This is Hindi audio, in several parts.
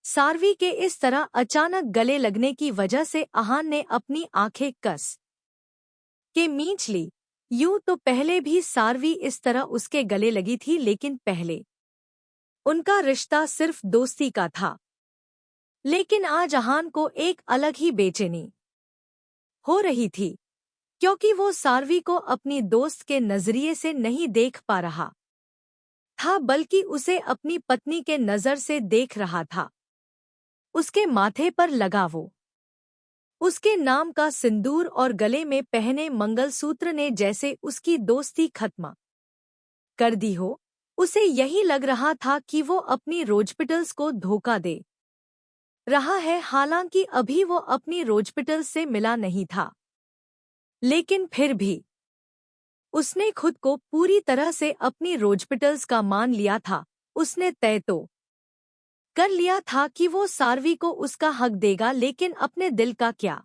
सार्वी के इस तरह अचानक गले लगने की वजह से अहान ने अपनी आंखें कस के मींच ली। यूं तो पहले भी सार्वी इस तरह उसके गले लगी थी, लेकिन पहले उनका रिश्ता सिर्फ दोस्ती का था। लेकिन आज अहान को एक अलग ही बेचैनी हो रही थी, क्योंकि वो सार्वी को अपनी दोस्त के नजरिए से नहीं देख पा रहा था, बल्कि उसे अपनी पत्नी के नजर से देख रहा था। उसके माथे पर लगा वो उसके नाम का सिंदूर और गले में पहने मंगलसूत्र ने जैसे उसकी दोस्ती खत्म कर दी हो। उसे यही लग रहा था कि वो अपनी रोजपिटल्स को धोखा दे रहा है, हालांकि अभी वो अपनी रोजपिटल्स से मिला नहीं था। लेकिन फिर भी उसने खुद को पूरी तरह से अपनी रोजपिटल्स का मान लिया था। उसने तय तो कर लिया था कि वो सार्वी को उसका हक देगा, लेकिन अपने दिल का क्या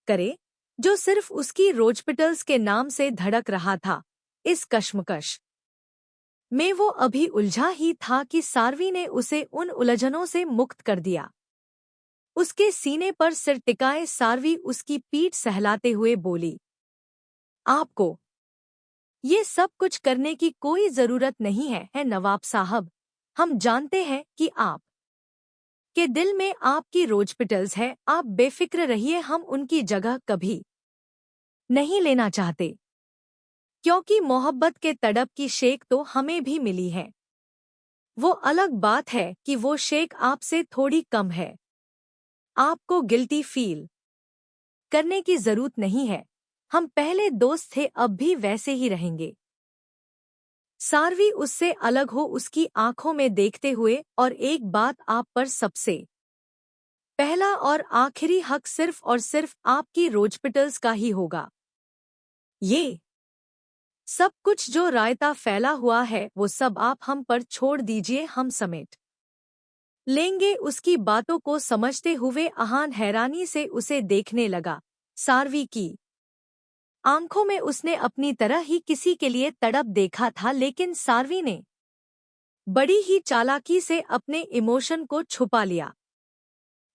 करे, जो सिर्फ उसकी रोजपिटल्स के नाम से धड़क रहा था। इस कश्मकश में वो अभी उलझा ही था कि सार्वी ने उसे उन उलझनों से मुक्त कर दिया। उसके सीने पर सिर टिकाए सार्वी उसकी पीठ सहलाते हुए बोली, आपको ये सब कुछ करने की कोई जरूरत नहीं है नवाब साहब। हम जानते हैं कि आप के दिल में आपकी रोजपिटल्स है। आप बेफिक्र रहिए, हम उनकी जगह कभी नहीं लेना चाहते, क्योंकि मोहब्बत के तड़प की शेक तो हमें भी मिली है। वो अलग बात है कि वो शेक आपसे थोड़ी कम है। आपको गिल्टी फील करने की जरूरत नहीं है। हम पहले दोस्त थे, अब भी वैसे ही रहेंगे। सार्वी उससे अलग हो उसकी आंखों में देखते हुए, और एक बात आप पर सबसे पहला और आखिरी हक सिर्फ और सिर्फ आपकी रोजपिटल्स का ही होगा। ये सब कुछ जो रायता फैला हुआ है वो सब आप हम पर छोड़ दीजिए, हम समेट लेंगे। उसकी बातों को समझते हुए अहान हैरानी से उसे देखने लगा। सार्वी की आंखों में उसने अपनी तरह ही किसी के लिए तड़प देखा था, लेकिन सार्वी ने बड़ी ही चालाकी से अपने इमोशन को छुपा लिया।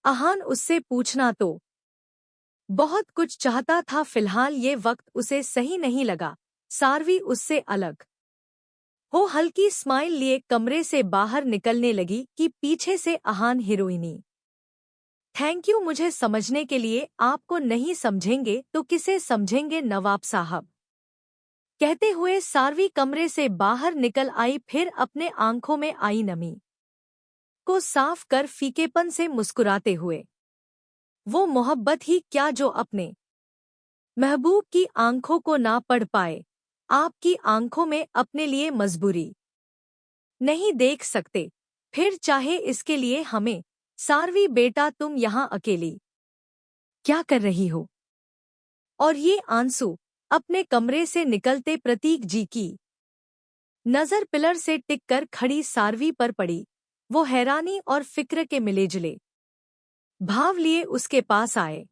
अहान उससे पूछना तो बहुत कुछ चाहता था, फिलहाल ये वक्त उसे सही नहीं लगा। सार्वी उससे अलग हो हल्की स्माइल लिए कमरे से बाहर निकलने लगी कि पीछे से अहान हीरोइनी, थैंक यू मुझे समझने के लिए। आपको नहीं समझेंगे तो किसे समझेंगे नवाब साहब। कहते हुए सार्वी कमरे से बाहर निकल आई, फिर अपने आंखों में आई नमी को साफ कर फीकेपन से मुस्कुराते हुए, वो मोहब्बत ही क्या जो अपने महबूब की आंखों को ना पढ़ पाए। आपकी आंखों में अपने लिए मजबूरी नहीं देख सकते, फिर चाहे इसके लिए हमें। सार्वी बेटा, तुम यहाँ अकेली क्या कर रही हो? और ये आंसू अपने कमरे से निकलते प्रतीक जी की नजर पिलर से टिककर खड़ी सार्वी पर पड़ी। वो हैरानी और फिक्र के मिलेजुले भाव लिए उसके पास आए।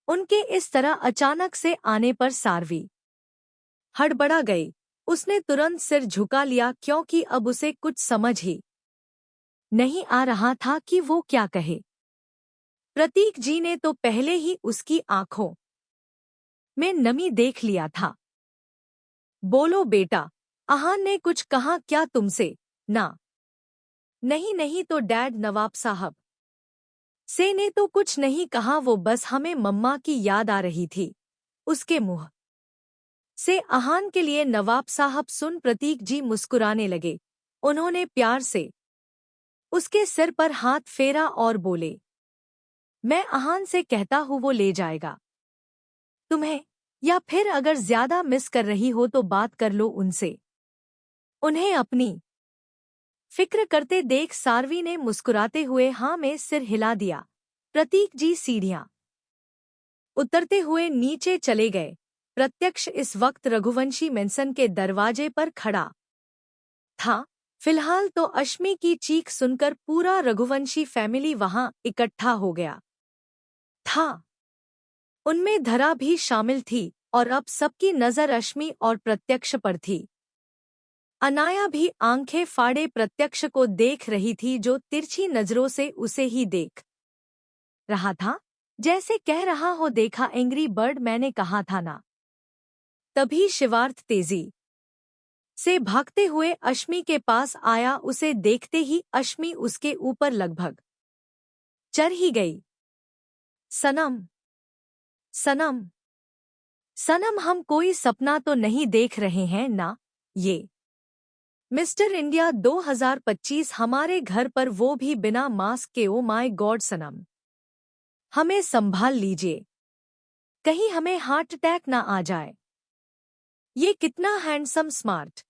उनके इस तरह अचानक से आने पर सार्वी हड़बड़ा गई। उसने तुरंत सिर झुका लिया, क्योंकि अब उसे कुछ समझ ही नहीं आ रहा था कि वो क्या कहे। प्रतीक जी ने तो पहले ही उसकी आंखों में नमी देख लिया था। बोलो बेटा, अहान ने कुछ कहा क्या तुमसे? ना, नहीं नहीं तो डैड, नवाब साहब से ने तो कुछ नहीं कहा, वो बस हमें मम्मा की याद आ रही थी। उसके मुंह से अहान के लिए नवाब साहब सुन प्रतीक जी मुस्कुराने लगे। उन्होंने प्यार से उसके सिर पर हाथ फेरा और बोले, मैं अहान से कहता हूँ वो ले जाएगा तुम्हें, या फिर अगर ज्यादा मिस कर रही हो तो बात कर लो उनसे। उन्हें अपनी फिक्र करते देख सार्वी ने मुस्कुराते हुए हाँ में सिर हिला दिया। प्रतीक जी सीढ़ियां उतरते हुए नीचे चले गए। प्रत्यक्ष इस वक्त रघुवंशी मेंसन के दरवाजे पर खड़ा था। फिलहाल तो अश्मी की चीख सुनकर पूरा रघुवंशी फैमिली वहां इकट्ठा हो गया था। उनमें धरा भी शामिल थी, और अब सबकी नजर अश्मी और प्रत्यक्ष पर थी। अनाया भी आंखें फाड़े प्रत्यक्ष को देख रही थी, जो तिरछी नजरों से उसे ही देख रहा था, जैसे कह रहा हो, देखा एंग्री बर्ड, मैंने कहा था ना। तभी शिवार्थ तेजी से भागते हुए अश्मि के पास आया। उसे देखते ही अश्मि उसके ऊपर लगभग चढ़ ही गई। सनम, सनम, सनम, हम कोई सपना तो नहीं देख रहे हैं ना? ये मिस्टर इंडिया 2025 हमारे घर पर, वो भी बिना मास्क के। ओ माय गॉड सनम, हमें संभाल लीजिए, कहीं हमें हार्ट अटैक ना आ जाए। ये कितना हैंडसम, स्मार्ट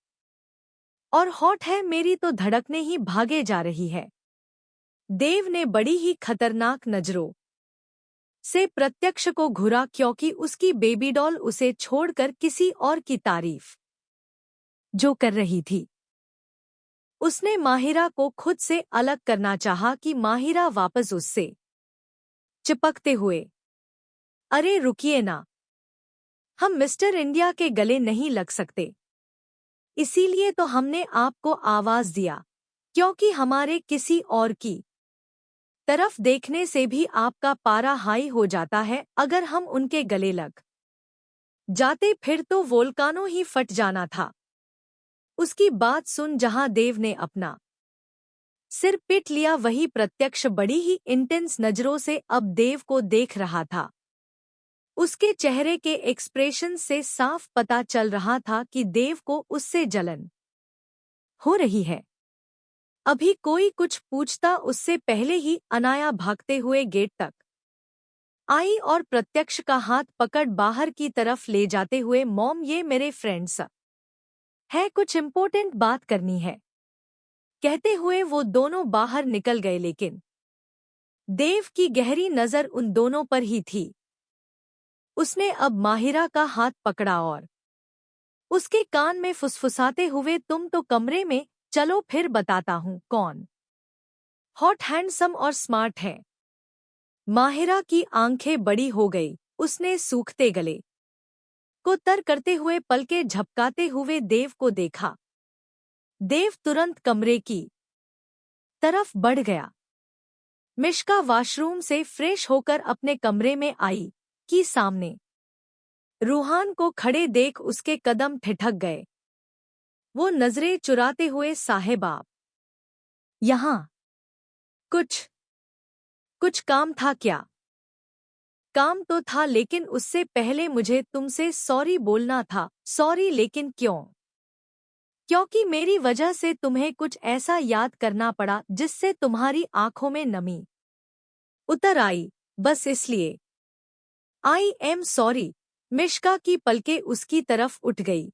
और हॉट है, मेरी तो धड़कने ही भागे जा रही है। देव ने बड़ी ही खतरनाक नजरों से प्रत्यक्ष को घूरा, क्योंकि उसकी बेबी डॉल उसे छोड़कर किसी और की तारीफ जो कर रही थी। उसने माहिरा को खुद से अलग करना चाहा कि माहिरा वापस उससे चिपकते हुए, अरे रुकिए ना, हम मिस्टर इंडिया के गले नहीं लग सकते। इसीलिए तो हमने आपको आवाज दिया, क्योंकि हमारे किसी और की तरफ देखने से भी आपका पारा हाई हो जाता है। अगर हम उनके गले लग जाते फिर तो वोल्कानो ही फट जाना था। उसकी बात सुन जहां देव ने अपना सिर पीट लिया, वही प्रत्यक्ष बड़ी ही इंटेंस नजरों से अब देव को देख रहा था। उसके चेहरे के एक्सप्रेशन से साफ पता चल रहा था कि देव को उससे जलन हो रही है। अभी कोई कुछ पूछता उससे पहले ही अनाया भागते हुए गेट तक आई और प्रत्यक्ष का हाथ पकड़ बाहर की तरफ ले जाते हुए, मॉम ये मेरे फ्रेंड्स है, कुछ इम्पोर्टेंट बात करनी है, कहते हुए वो दोनों बाहर निकल गए। लेकिन देव की गहरी नजर उन दोनों पर ही थी। उसने अब माहिरा का हाथ पकड़ा और उसके कान में फुसफुसाते हुए, तुम तो कमरे में चलो, फिर बताता हूँ कौन हॉट, हैंडसम और स्मार्ट है। माहिरा की आंखें बड़ी हो गई। उसने सूखते गले को तर करते हुए पलके झपकाते हुए देव को देखा। देव तुरंत कमरे की तरफ बढ़ गया। मिश्का वॉशरूम से फ्रेश होकर अपने कमरे में आई कि सामने रूहान को खड़े देख उसके कदम ठिठक गए। वो नजरें चुराते हुए, साहेब आप यहाँ कुछ कुछ काम था क्या? काम तो था, लेकिन उससे पहले मुझे तुमसे सॉरी बोलना था। सॉरी, लेकिन क्यों? क्योंकि मेरी वजह से तुम्हें कुछ ऐसा याद करना पड़ा जिससे तुम्हारी आंखों में नमी उतर आई, बस इसलिए। I am sorry. मिश्का की पलकें उसकी तरफ उठ गई,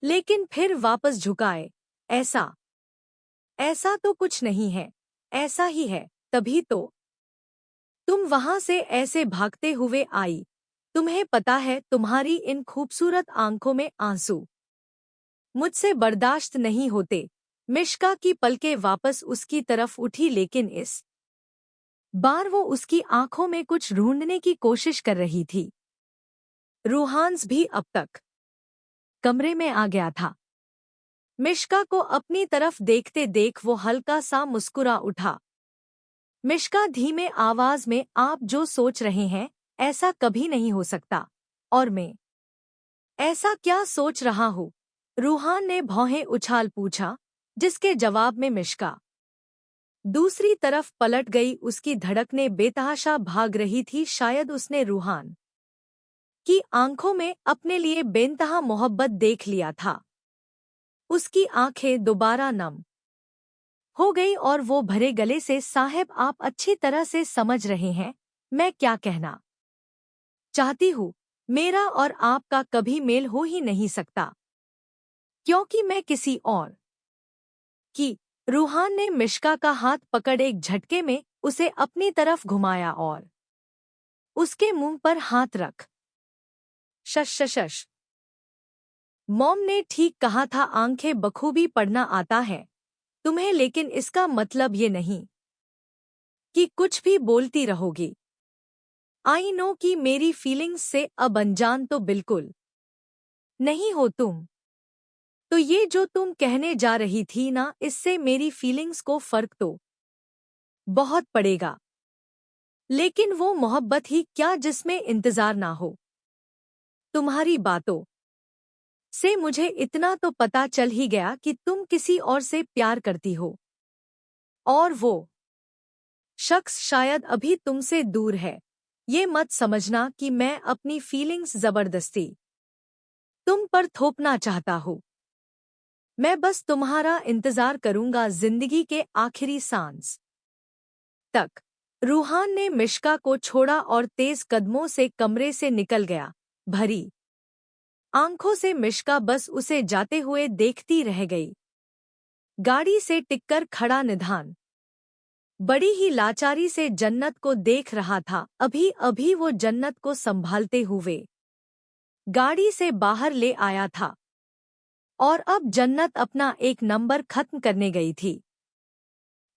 लेकिन फिर वापस झुकाए। ऐसा ऐसा तो कुछ नहीं है, ऐसा ही है, तभी तो तुम वहां से ऐसे भागते हुए आई। तुम्हें पता है, तुम्हारी इन खूबसूरत आंखों में आंसू मुझसे बर्दाश्त नहीं होते। मिश्का की पलकें वापस उसकी तरफ उठी, लेकिन इस बार वो उसकी आंखों में कुछ ढूंढने की कोशिश कर रही थी। रूहान्स भी अब तक कमरे में आ गया था। मिश्का को अपनी तरफ देखते देख वो हल्का सा मुस्कुरा उठा। मिश्का धीमे आवाज में, आप जो सोच रहे हैं ऐसा कभी नहीं हो सकता। और मैं ऐसा क्या सोच रहा हूँ? रूहान ने भौहें उछाल पूछा, जिसके जवाब में मिश्का दूसरी तरफ पलट गई। उसकी धड़कनें बेतहाशा भाग रही थी। शायद उसने रूहान की आंखों में अपने लिए बेइंतहा मोहब्बत देख लिया था। उसकी आंखें दोबारा नम हो गई और वो भरे गले से, साहब आप अच्छी तरह से समझ रहे हैं मैं क्या कहना चाहती हूँ। मेरा और आपका कभी मेल हो ही नहीं सकता, क्योंकि मैं किसी और की। रूहान ने मिश्का का हाथ पकड़ एक झटके में उसे अपनी तरफ घुमाया और उसके मुंह पर हाथ रख, शश शश शश। मॉम ने ठीक कहा था, आंखें बखूबी पढ़ना आता है तुम्हें, लेकिन इसका मतलब ये नहीं कि कुछ भी बोलती रहोगी। आई नो कि मेरी फीलिंग्स से अब अनजान तो बिल्कुल नहीं हो तुम। तो ये जो तुम कहने जा रही थी ना, इससे मेरी फीलिंग्स को फर्क तो बहुत पड़ेगा। लेकिन वो मोहब्बत ही क्या जिसमें इंतजार ना हो। तुम्हारी बातों से मुझे इतना तो पता चल ही गया कि तुम किसी और से प्यार करती हो, और वो शख्स शायद अभी तुमसे दूर है। ये मत समझना कि मैं अपनी फीलिंग्स जबरदस्ती तुम पर थोपना चाहता हूँ। मैं बस तुम्हारा इंतजार करूंगा जिंदगी के आखिरी सांस तक। रूहान ने मिश्का को छोड़ा और तेज कदमों से कमरे से निकल गया। भरी आंखों से मिश्का बस उसे जाते हुए देखती रह गई। गाड़ी से टिककर खड़ा निधान बड़ी ही लाचारी से जन्नत को देख रहा था। अभी अभी वो जन्नत को संभालते हुए गाड़ी से बाहर ले आया था और अब जन्नत अपना एक नंबर खत्म करने गई थी।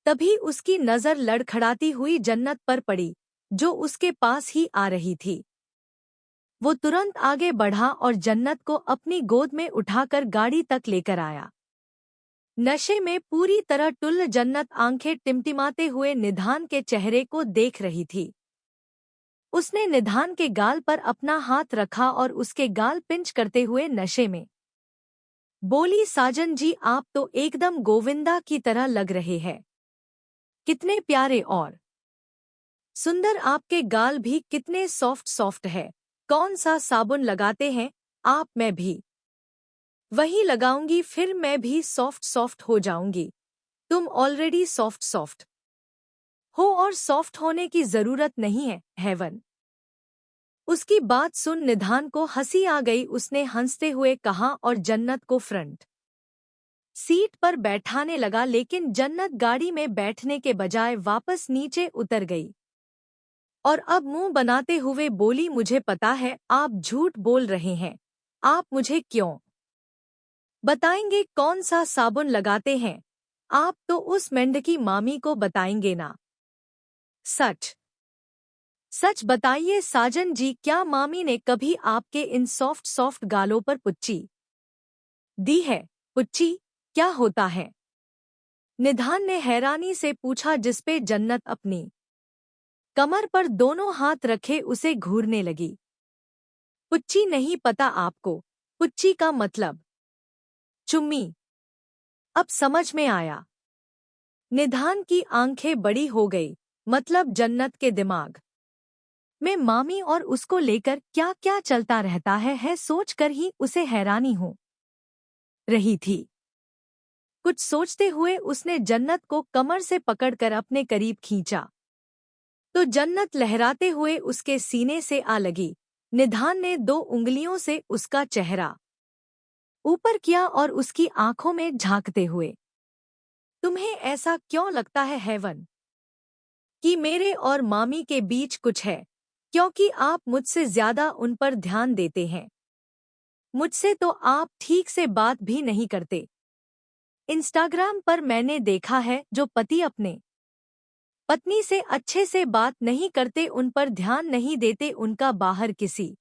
तभी उसकी नजर लड़खड़ाती हुई जन्नत पर पड़ी, जो उसके पास ही आ रही थी। वो तुरंत आगे बढ़ा और जन्नत को अपनी गोद में उठाकर गाड़ी तक लेकर आया। नशे में पूरी तरह टुल्ल जन्नत आंखें टिमटिमाते हुए निधान के चेहरे को देख रही थी। उसने निधान के गाल पर अपना हाथ रखा और उसके गाल पिंच करते हुए नशे में बोली, साजन जी, आप तो एकदम गोविंदा की तरह लग रहे हैं। कितने प्यारे और सुंदर आपके गाल भी कितने सॉफ्ट सॉफ्ट है। कौन सा साबुन लगाते हैं आप? मैं भी वही लगाऊंगी, फिर मैं भी सॉफ्ट सॉफ्ट हो जाऊंगी। तुम ऑलरेडी सॉफ्ट सॉफ्ट हो और सॉफ्ट होने की जरूरत नहीं है हेवन। उसकी बात सुन निधान को हंसी आ गई। उसने हंसते हुए कहा और जन्नत को फ्रंट सीट पर बैठाने लगा, लेकिन जन्नत गाड़ी में बैठने के बजाय वापस नीचे उतर गई और अब मुंह बनाते हुए बोली, मुझे पता है आप झूठ बोल रहे हैं। आप मुझे क्यों बताएंगे कौन सा साबुन लगाते हैं? आप तो उस मेंढकी मामी को बताएंगे ना। सच सच बताइए साजन जी, क्या मामी ने कभी आपके इन सॉफ्ट सॉफ्ट गालों पर पुच्ची दी है? पुच्ची क्या होता है? निधान ने हैरानी से पूछा, जिसपे जन्नत अपनी कमर पर दोनों हाथ रखे उसे घूरने लगी। पुच्ची नहीं पता आपको? पुच्ची का मतलब चुम्मी। अब समझ में आया। निधान की आंखें बड़ी हो गई। मतलब जन्नत के दिमाग में मामी और उसको लेकर क्या क्या चलता रहता है सोचकर ही उसे हैरानी हो रही थी। कुछ सोचते हुए उसने जन्नत को कमर से पकड़कर अपने करीब खींचा तो जन्नत लहराते हुए उसके सीने से आ लगी। निधान ने 2 उंगलियों से उसका चेहरा ऊपर किया और उसकी आंखों में झांकते हुए, तुम्हें ऐसा क्यों लगता है हेवन कि मेरे और मामी के बीच कुछ है? क्योंकि आप मुझसे ज्यादा उन पर ध्यान देते हैं। मुझसे तो आप ठीक से बात भी नहीं करते। इंस्टाग्राम पर मैंने देखा है, जो पति अपने पत्नी से अच्छे से बात नहीं करते, उन पर ध्यान नहीं देते, उनका बाहर किसी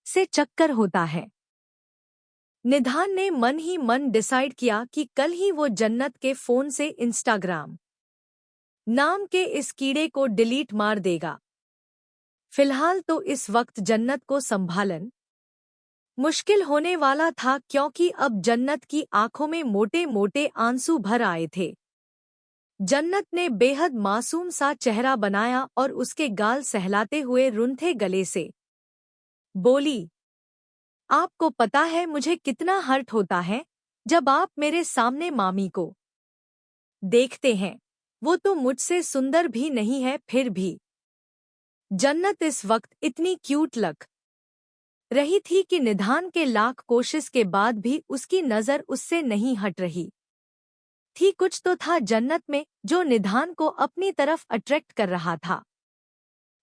से चक्कर होता है। निधान ने मन ही मन डिसाइड किया कि कल ही वो जन्नत के फोन से इंस्टाग्राम नाम के इस कीड़े को डिलीट मार देगा। फिलहाल तो इस वक्त जन्नत को संभालन मुश्किल होने वाला था, क्योंकि अब जन्नत की आंखों में मोटे मोटे आंसू भर आए थे। जन्नत ने बेहद मासूम सा चेहरा बनाया और उसके गाल सहलाते हुए रुंधे गले से बोली, आपको पता है मुझे कितना हर्ट होता है जब आप मेरे सामने मामी को देखते हैं। वो तो मुझसे सुंदर भी नहीं है, फिर भी जन्नत इस वक्त इतनी क्यूट लग रही थी कि निधान के लाख कोशिश के बाद भी उसकी नजर उससे नहीं हट रही थी। कुछ तो था जन्नत में जो निधान को अपनी तरफ अट्रैक्ट कर रहा था।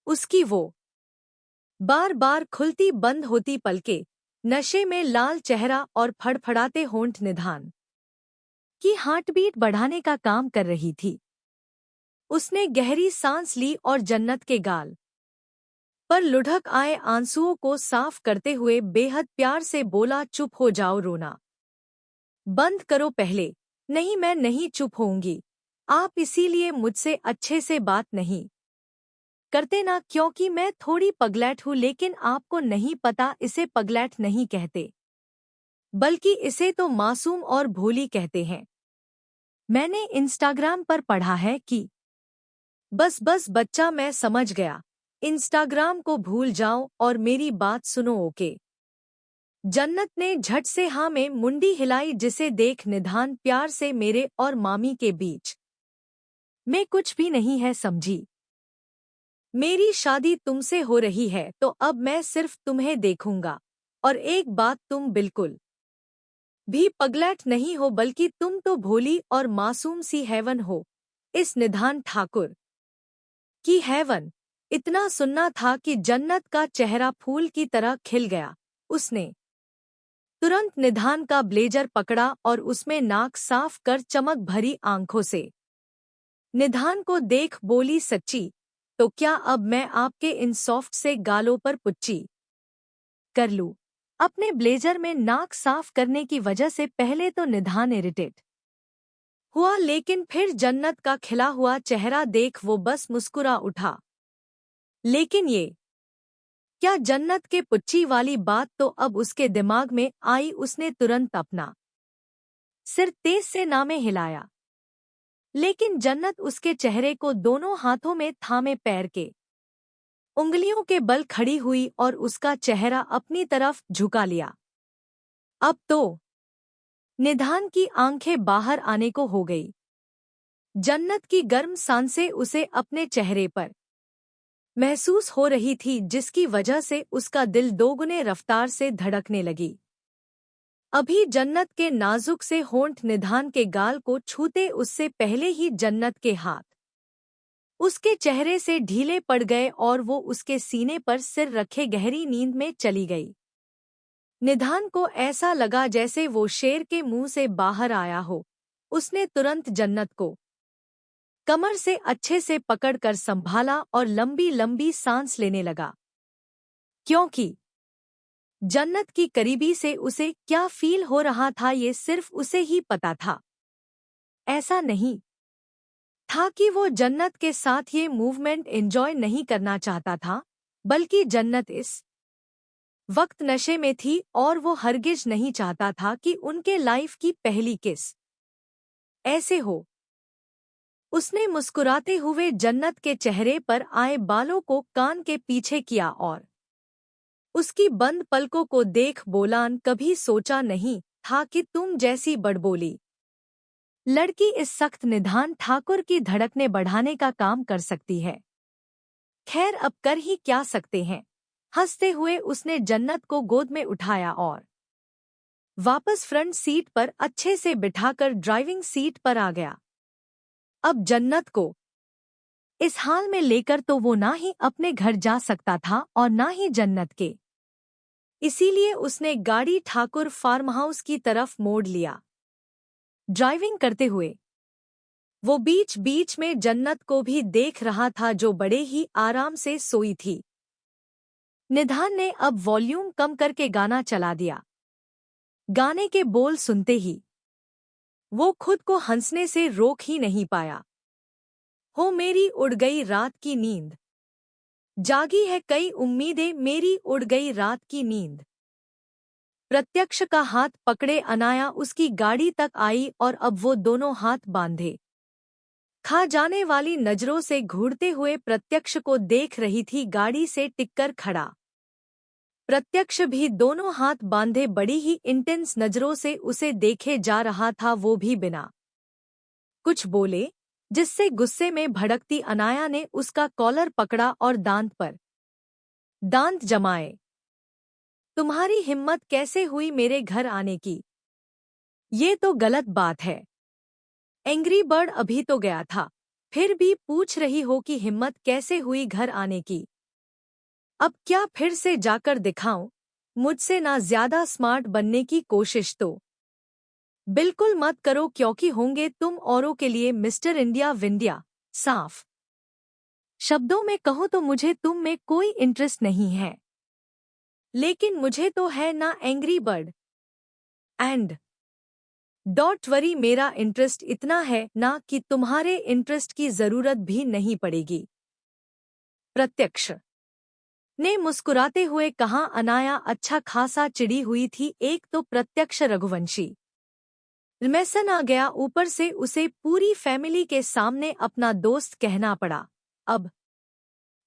उसकी वो बार बार खुलती बंद होती पलकें, नशे में लाल चेहरा और फड़फड़ाते होंठ निधान की हार्टबीट बढ़ाने का काम कर रही थी। उसने गहरी सांस ली और जन्नत के गाल पर लुढ़क आए आंसुओं को साफ करते हुए बेहद प्यार से बोला, चुप हो जाओ रोना बंद करो पहले। नहीं, मैं नहीं चुप होऊंगी। आप इसीलिए मुझसे अच्छे से बात नहीं करते ना, क्योंकि मैं थोड़ी पगलैट हूँ, लेकिन आपको नहीं पता इसे पगलैट नहीं कहते, बल्कि इसे तो मासूम और भोली कहते हैं। मैंने इंस्टाग्राम पर पढ़ा है कि बस बस बच्चा, मैं समझ गया। इंस्टाग्राम को भूल जाओ और मेरी बात सुनो, ओके। जन्नत ने झट से हाँ में मुंडी हिलाई, जिसे देख निधान प्यार से मेरे और मामी के बीच में कुछ भी नहीं है, समझी। मेरी शादी तुमसे हो रही है तो अब मैं सिर्फ तुम्हें देखूंगा। और एक बात, तुम बिल्कुल भी पगलैट नहीं हो, बल्कि तुम तो भोली और मासूम सी हेवन हो। इस निधान ठाकुर की हेवन इतना सुनना था कि जन्नत का चेहरा फूल की तरह खिल गया। उसने तुरंत निधान का ब्लेजर पकड़ा और उसमें नाक साफ कर चमक भरी आंखों से निधान को देख बोली, सच्ची? तो क्या अब मैं आपके इन सॉफ्ट से गालों पर पुच्ची कर लूं? अपने ब्लेजर में नाक साफ करने की वजह से पहले तो निधान इरिटेट हुआ, लेकिन फिर जन्नत का खिला हुआ चेहरा देख वो बस मुस्कुरा उठा। लेकिन ये क्या जन्नत के पुच्ची वाली बात तो अब उसके दिमाग में आई। उसने तुरंत अपना सिर तेज से नामे हिलाया, लेकिन जन्नत उसके चेहरे को दोनों हाथों में थामे पैर के उंगलियों के बल खड़ी हुई और उसका चेहरा अपनी तरफ झुका लिया। अब तो निधान की आंखें बाहर आने को हो गई। जन्नत की गर्म सांसें उसे अपने चेहरे पर महसूस हो रही थी, जिसकी वजह से उसका दिल दोगुने रफ्तार से धड़कने लगी। अभी जन्नत के नाजुक से होंठ निधान के गाल को छूते उससे पहले ही जन्नत के हाथ उसके चेहरे से ढीले पड़ गए और वो उसके सीने पर सिर रखे गहरी नींद में चली गई। निधान को ऐसा लगा जैसे वो शेर के मुंह से बाहर आया हो। उसने तुरंत जन्नत को कमर से अच्छे से पकड़कर संभाला और लंबी लंबी सांस लेने लगा, क्योंकि जन्नत की करीबी से उसे क्या फील हो रहा था ये सिर्फ उसे ही पता था। ऐसा नहीं था कि वो जन्नत के साथ ये मूवमेंट एंजॉय नहीं करना चाहता था, बल्कि जन्नत इस वक्त नशे में थी और वो हरगिज नहीं चाहता था कि उनके लाइफ की पहली किस ऐसे हो। उसने मुस्कुराते हुए जन्नत के चेहरे पर आए बालों को कान के पीछे किया और उसकी बंद पलकों को देख बोलान, कभी सोचा नहीं था कि तुम जैसी बड़बोली लड़की इस सख्त निधान ठाकुर की धड़कने बढ़ाने का काम कर सकती है। खैर, अब कर ही क्या सकते हैं। हंसते हुए उसने जन्नत को गोद में उठाया और वापस फ्रंट सीट पर अच्छे से बिठाकर ड्राइविंग सीट पर आ गया। अब जन्नत को इस हाल में लेकर तो वो ना ही अपने घर जा सकता था और ना ही जन्नत के, इसीलिए उसने गाड़ी ठाकुर फार्म हाउस की तरफ मोड़ लिया। ड्राइविंग करते हुए वो बीच बीच में जन्नत को भी देख रहा था, जो बड़े ही आराम से सोई थी। निधान ने अब वॉल्यूम कम करके गाना चला दिया। गाने के बोल सुनते ही वो खुद को हंसने से रोक ही नहीं पाया। हो मेरी उड़ गई रात की नींद, जागी है कई उम्मीदें, मेरी उड़ गई रात की नींद। प्रत्यक्ष का हाथ पकड़े अनाया उसकी गाड़ी तक आई और अब वो दोनों हाथ बांधे खा जाने वाली नजरों से घूरते हुए प्रत्यक्ष को देख रही थी, गाड़ी से टिककर खड़ा। प्रत्यक्ष भी दोनों हाथ बांधे बड़ी ही इंटेंस नजरों से उसे देखे जा रहा था, वो भी बिना कुछ बोले, जिससे गुस्से में भड़कती अनाया ने उसका कॉलर पकड़ा और दांत पर दांत जमाए। तुम्हारी हिम्मत कैसे हुई मेरे घर आने की? ये तो गलत बात है। एंग्री बर्ड अभी तो गया था, फिर भी पूछ रही हो कि हिम्मत कैसे हुई घर आने की? अब क्या फिर से जाकर दिखाऊं? मुझसे ना ज्यादा स्मार्ट बनने की कोशिश तो बिल्कुल मत करो, क्योंकि होंगे तुम औरों के लिए मिस्टर इंडिया विंडिया। साफ शब्दों में कहूं तो मुझे तुम में कोई इंटरेस्ट नहीं है, लेकिन मुझे तो है ना angry bird. And don't worry, मेरा इंटरेस्ट इतना है ना कि तुम्हारे इंटरेस्ट की जरूरत भी नहीं पड़ेगी। प्रत्यक्ष ने मुस्कुराते हुए कहा। अनाया अच्छा खासा चिढ़ी हुई थी। एक तो प्रत्यक्ष रघुवंशी मैसन आ गया, ऊपर से उसे पूरी फैमिली के सामने अपना दोस्त कहना पड़ा। अब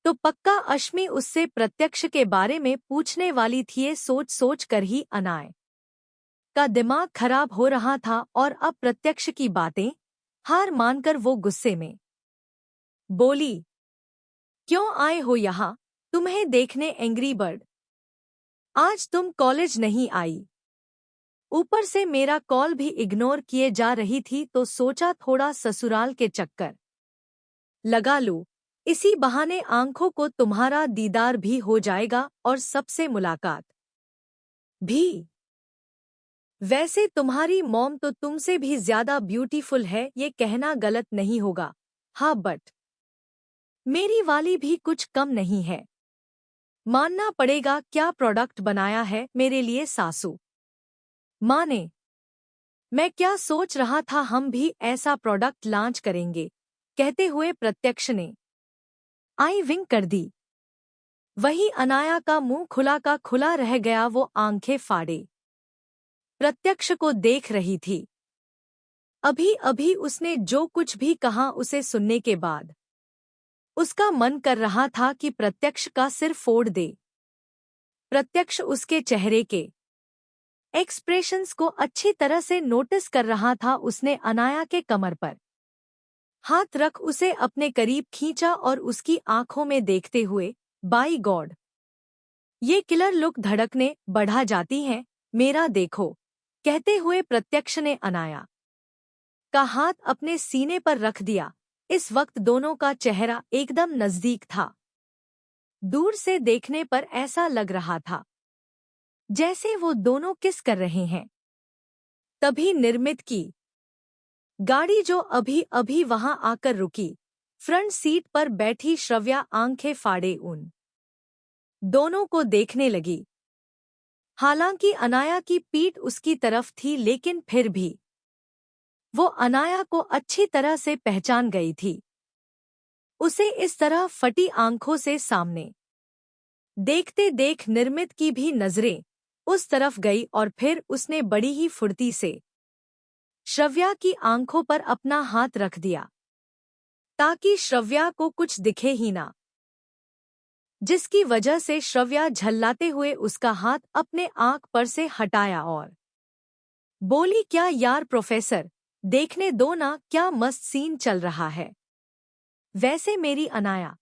तो पक्का अश्मि उससे प्रत्यक्ष के बारे में पूछने वाली थी। ये सोच सोच कर ही अनाय का दिमाग खराब हो रहा था और अब प्रत्यक्ष की बातें हार मानकर वो गुस्से में बोली, क्यों आए हो यहाँ? तुम्हें देखने एंग्री बर्ड। आज तुम कॉलेज नहीं आई, ऊपर से मेरा कॉल भी इग्नोर किए जा रही थी, तो सोचा थोड़ा ससुराल के चक्कर लगा लूं। इसी बहाने आंखों को तुम्हारा दीदार भी हो जाएगा और सबसे मुलाकात भी। वैसे तुम्हारी मॉम तो तुमसे भी ज्यादा ब्यूटीफुल है, ये कहना गलत नहीं होगा। हाँ बट मेरी वाली भी कुछ कम नहीं है, मानना पड़ेगा। क्या प्रोडक्ट बनाया है मेरे लिए सासू माँ ने। मैं क्या सोच रहा था, हम भी ऐसा प्रोडक्ट लॉन्च करेंगे, कहते हुए प्रत्यक्ष ने आई विंक कर दी। वही अनाया का मुंह खुला का खुला रह गया, वो आंखें फाड़े प्रत्यक्ष को देख रही थी। अभी अभी उसने जो कुछ भी कहा उसे सुनने के बाद उसका मन कर रहा था कि प्रत्यक्ष का सिर फोड़ दे। प्रत्यक्ष उसके चेहरे के एक्सप्रेशंस को अच्छी तरह से नोटिस कर रहा था। उसने अनाया के कमर पर हाथ रख उसे अपने करीब खींचा और उसकी आंखों में देखते हुए, बाई गॉड, ये किलर लुक धड़कने बढ़ा जाती हैं, मेरा देखो, कहते हुए प्रत्यक्ष ने अनाया का हाथ अपने सीने पर रख दिया। इस वक्त दोनों का चेहरा एकदम नजदीक था। दूर से देखने पर ऐसा लग रहा था जैसे वो दोनों किस कर रहे हैं। तभी निर्मित की गाड़ी जो अभी अभी वहां आकर रुकी, फ्रंट सीट पर बैठी श्रव्या आंखें फाड़े उन दोनों को देखने लगी। हालांकि अनाया की पीठ उसकी तरफ थी, लेकिन फिर भी वो अनाया को अच्छी तरह से पहचान गई थी। उसे इस तरह फटी आंखों से सामने देखते देख निर्मित की भी नजरें उस तरफ गई और फिर उसने बड़ी ही फुर्ती से श्रव्या की आंखों पर अपना हाथ रख दिया ताकि श्रव्या को कुछ दिखे ही ना, जिसकी वजह से श्रव्या झल्लाते हुए उसका हाथ अपने आंख पर से हटाया और बोली, क्या यार प्रोफेसर, देखने दो ना, क्या मस्त सीन चल रहा है। वैसे मेरी अनाया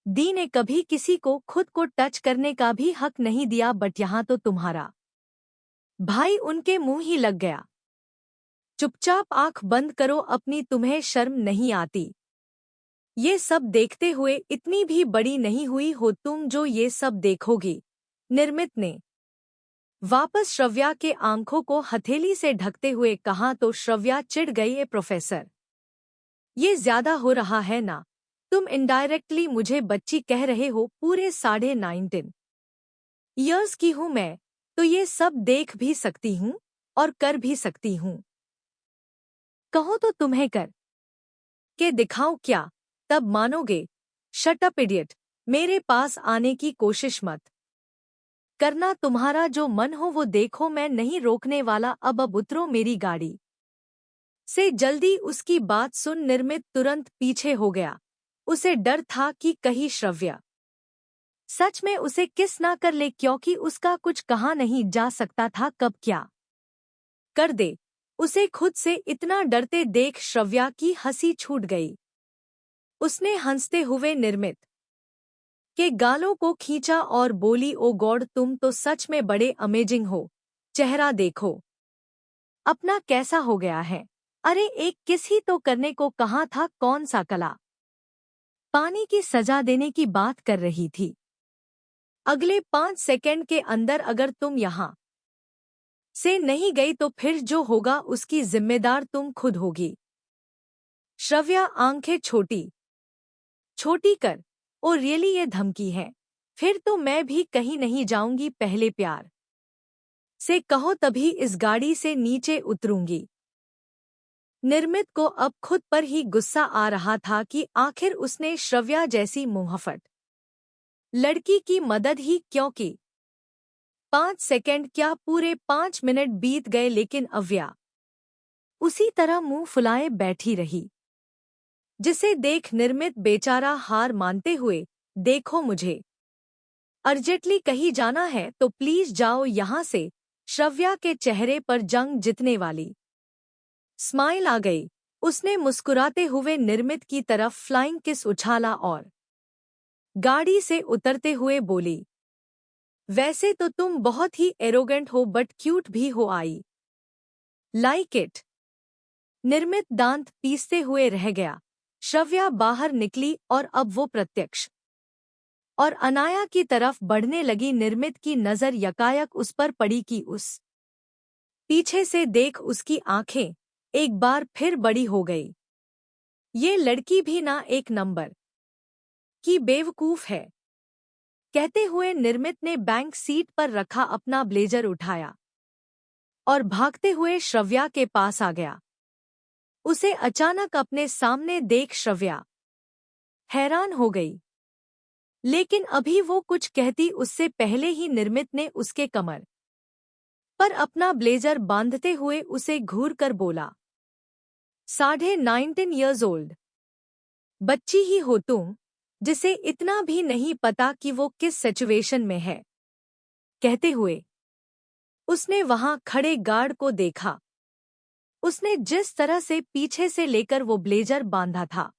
दी ने कभी किसी को खुद को टच करने का भी हक नहीं दिया, बट यहाँ तो तुम्हारा भाई उनके मुंह ही लग गया। चुपचाप आंख बंद करो अपनी, तुम्हें शर्म नहीं आती? ये सब देखते हुए इतनी भी बड़ी नहीं हुई हो तुम जो ये सब देखोगी, निर्मित ने वापस श्रव्या के आंखों को हथेली से ढकते हुए कहा। तो श्रव्या चिढ़ गई, है प्रोफेसर, ये ज्यादा हो रहा है ना, तुम इनडायरेक्टली मुझे बच्ची कह रहे हो। पूरे 19.5 ईयर्स की हूं मैं, तो ये सब देख भी सकती हूँ और कर भी सकती हूँ। कहो तो तुम्हें कर के दिखाऊं क्या, तब मानोगे? शट अप इडियट, मेरे पास आने की कोशिश मत करना। तुम्हारा जो मन हो वो देखो, मैं नहीं रोकने वाला। अब उतरो मेरी गाड़ी से जल्दी। उसकी बात सुन निर्मित तुरंत पीछे हो गया। उसे डर था कि कहीं श्रव्या सच में उसे किस ना कर ले, क्योंकि उसका कुछ कहा नहीं जा सकता था, कब क्या कर दे। उसे खुद से इतना डरते देख श्रव्या की हंसी छूट गई। उसने हंसते हुए निर्मित के गालों को खींचा और बोली, ओ गॉड, तुम तो सच में बड़े अमेजिंग हो। चेहरा देखो अपना कैसा हो गया है। अरे एक किस ही तो करने को कहा था, कौन सा कला पानी की सजा देने की बात कर रही थी। अगले 5 सेकंड के अंदर अगर तुम यहाँ से नहीं गई तो फिर जो होगा उसकी जिम्मेदार तुम खुद होगी। श्रव्या आंखें छोटी छोटी कर, ओ रियली ये धमकी है? फिर तो मैं भी कहीं नहीं जाऊंगी, पहले प्यार से कहो तभी इस गाड़ी से नीचे उतरूंगी। निर्मित को अब खुद पर ही गुस्सा आ रहा था कि आखिर उसने श्रव्या जैसी मुंहफट लड़की की मदद ही क्यों की। 5 सेकंड क्या पूरे 5 मिनट बीत गए लेकिन अव्या उसी तरह मुंह फुलाए बैठी रही, जिसे देख निर्मित बेचारा हार मानते हुए, देखो मुझे अर्जेंटली कहीं जाना है तो प्लीज जाओ यहां से। श्रव्या के चेहरे पर जंग जीतने वाली स्माइल आ गई। उसने मुस्कुराते हुए निर्मित की तरफ फ्लाइंग किस उछाला और गाड़ी से उतरते हुए बोली, वैसे तो तुम बहुत ही एरोगेंट हो बट क्यूट भी हो। I like it. निर्मित दांत पीसते हुए रह गया। श्रव्या बाहर निकली और अब वो प्रत्यक्ष और अनाया की तरफ बढ़ने लगी। निर्मित की नजर यकायक उस पर पड़ी कि उस पीछे से देख उसकी आंखें एक बार फिर बड़ी हो गई। ये लड़की भी ना एक नंबर की बेवकूफ है। कहते हुए निर्मित ने बैंक सीट पर रखा अपना ब्लेजर उठाया और भागते हुए श्रव्या के पास आ गया। उसे अचानक अपने सामने देख श्रव्या हैरान हो गई, लेकिन अभी वो कुछ कहती उससे पहले ही निर्मित ने उसके कमर पर अपना ब्लेजर बांधते हुए उसे घूर कर बोला, 19.5 ईयर्स ओल्ड बच्ची ही हो तुम, जिसे इतना भी नहीं पता कि वो किस सिचुएशन में है। कहते हुए उसने वहां खड़े गार्ड को देखा। उसने जिस तरह से पीछे से लेकर वो ब्लेजर बांधा था,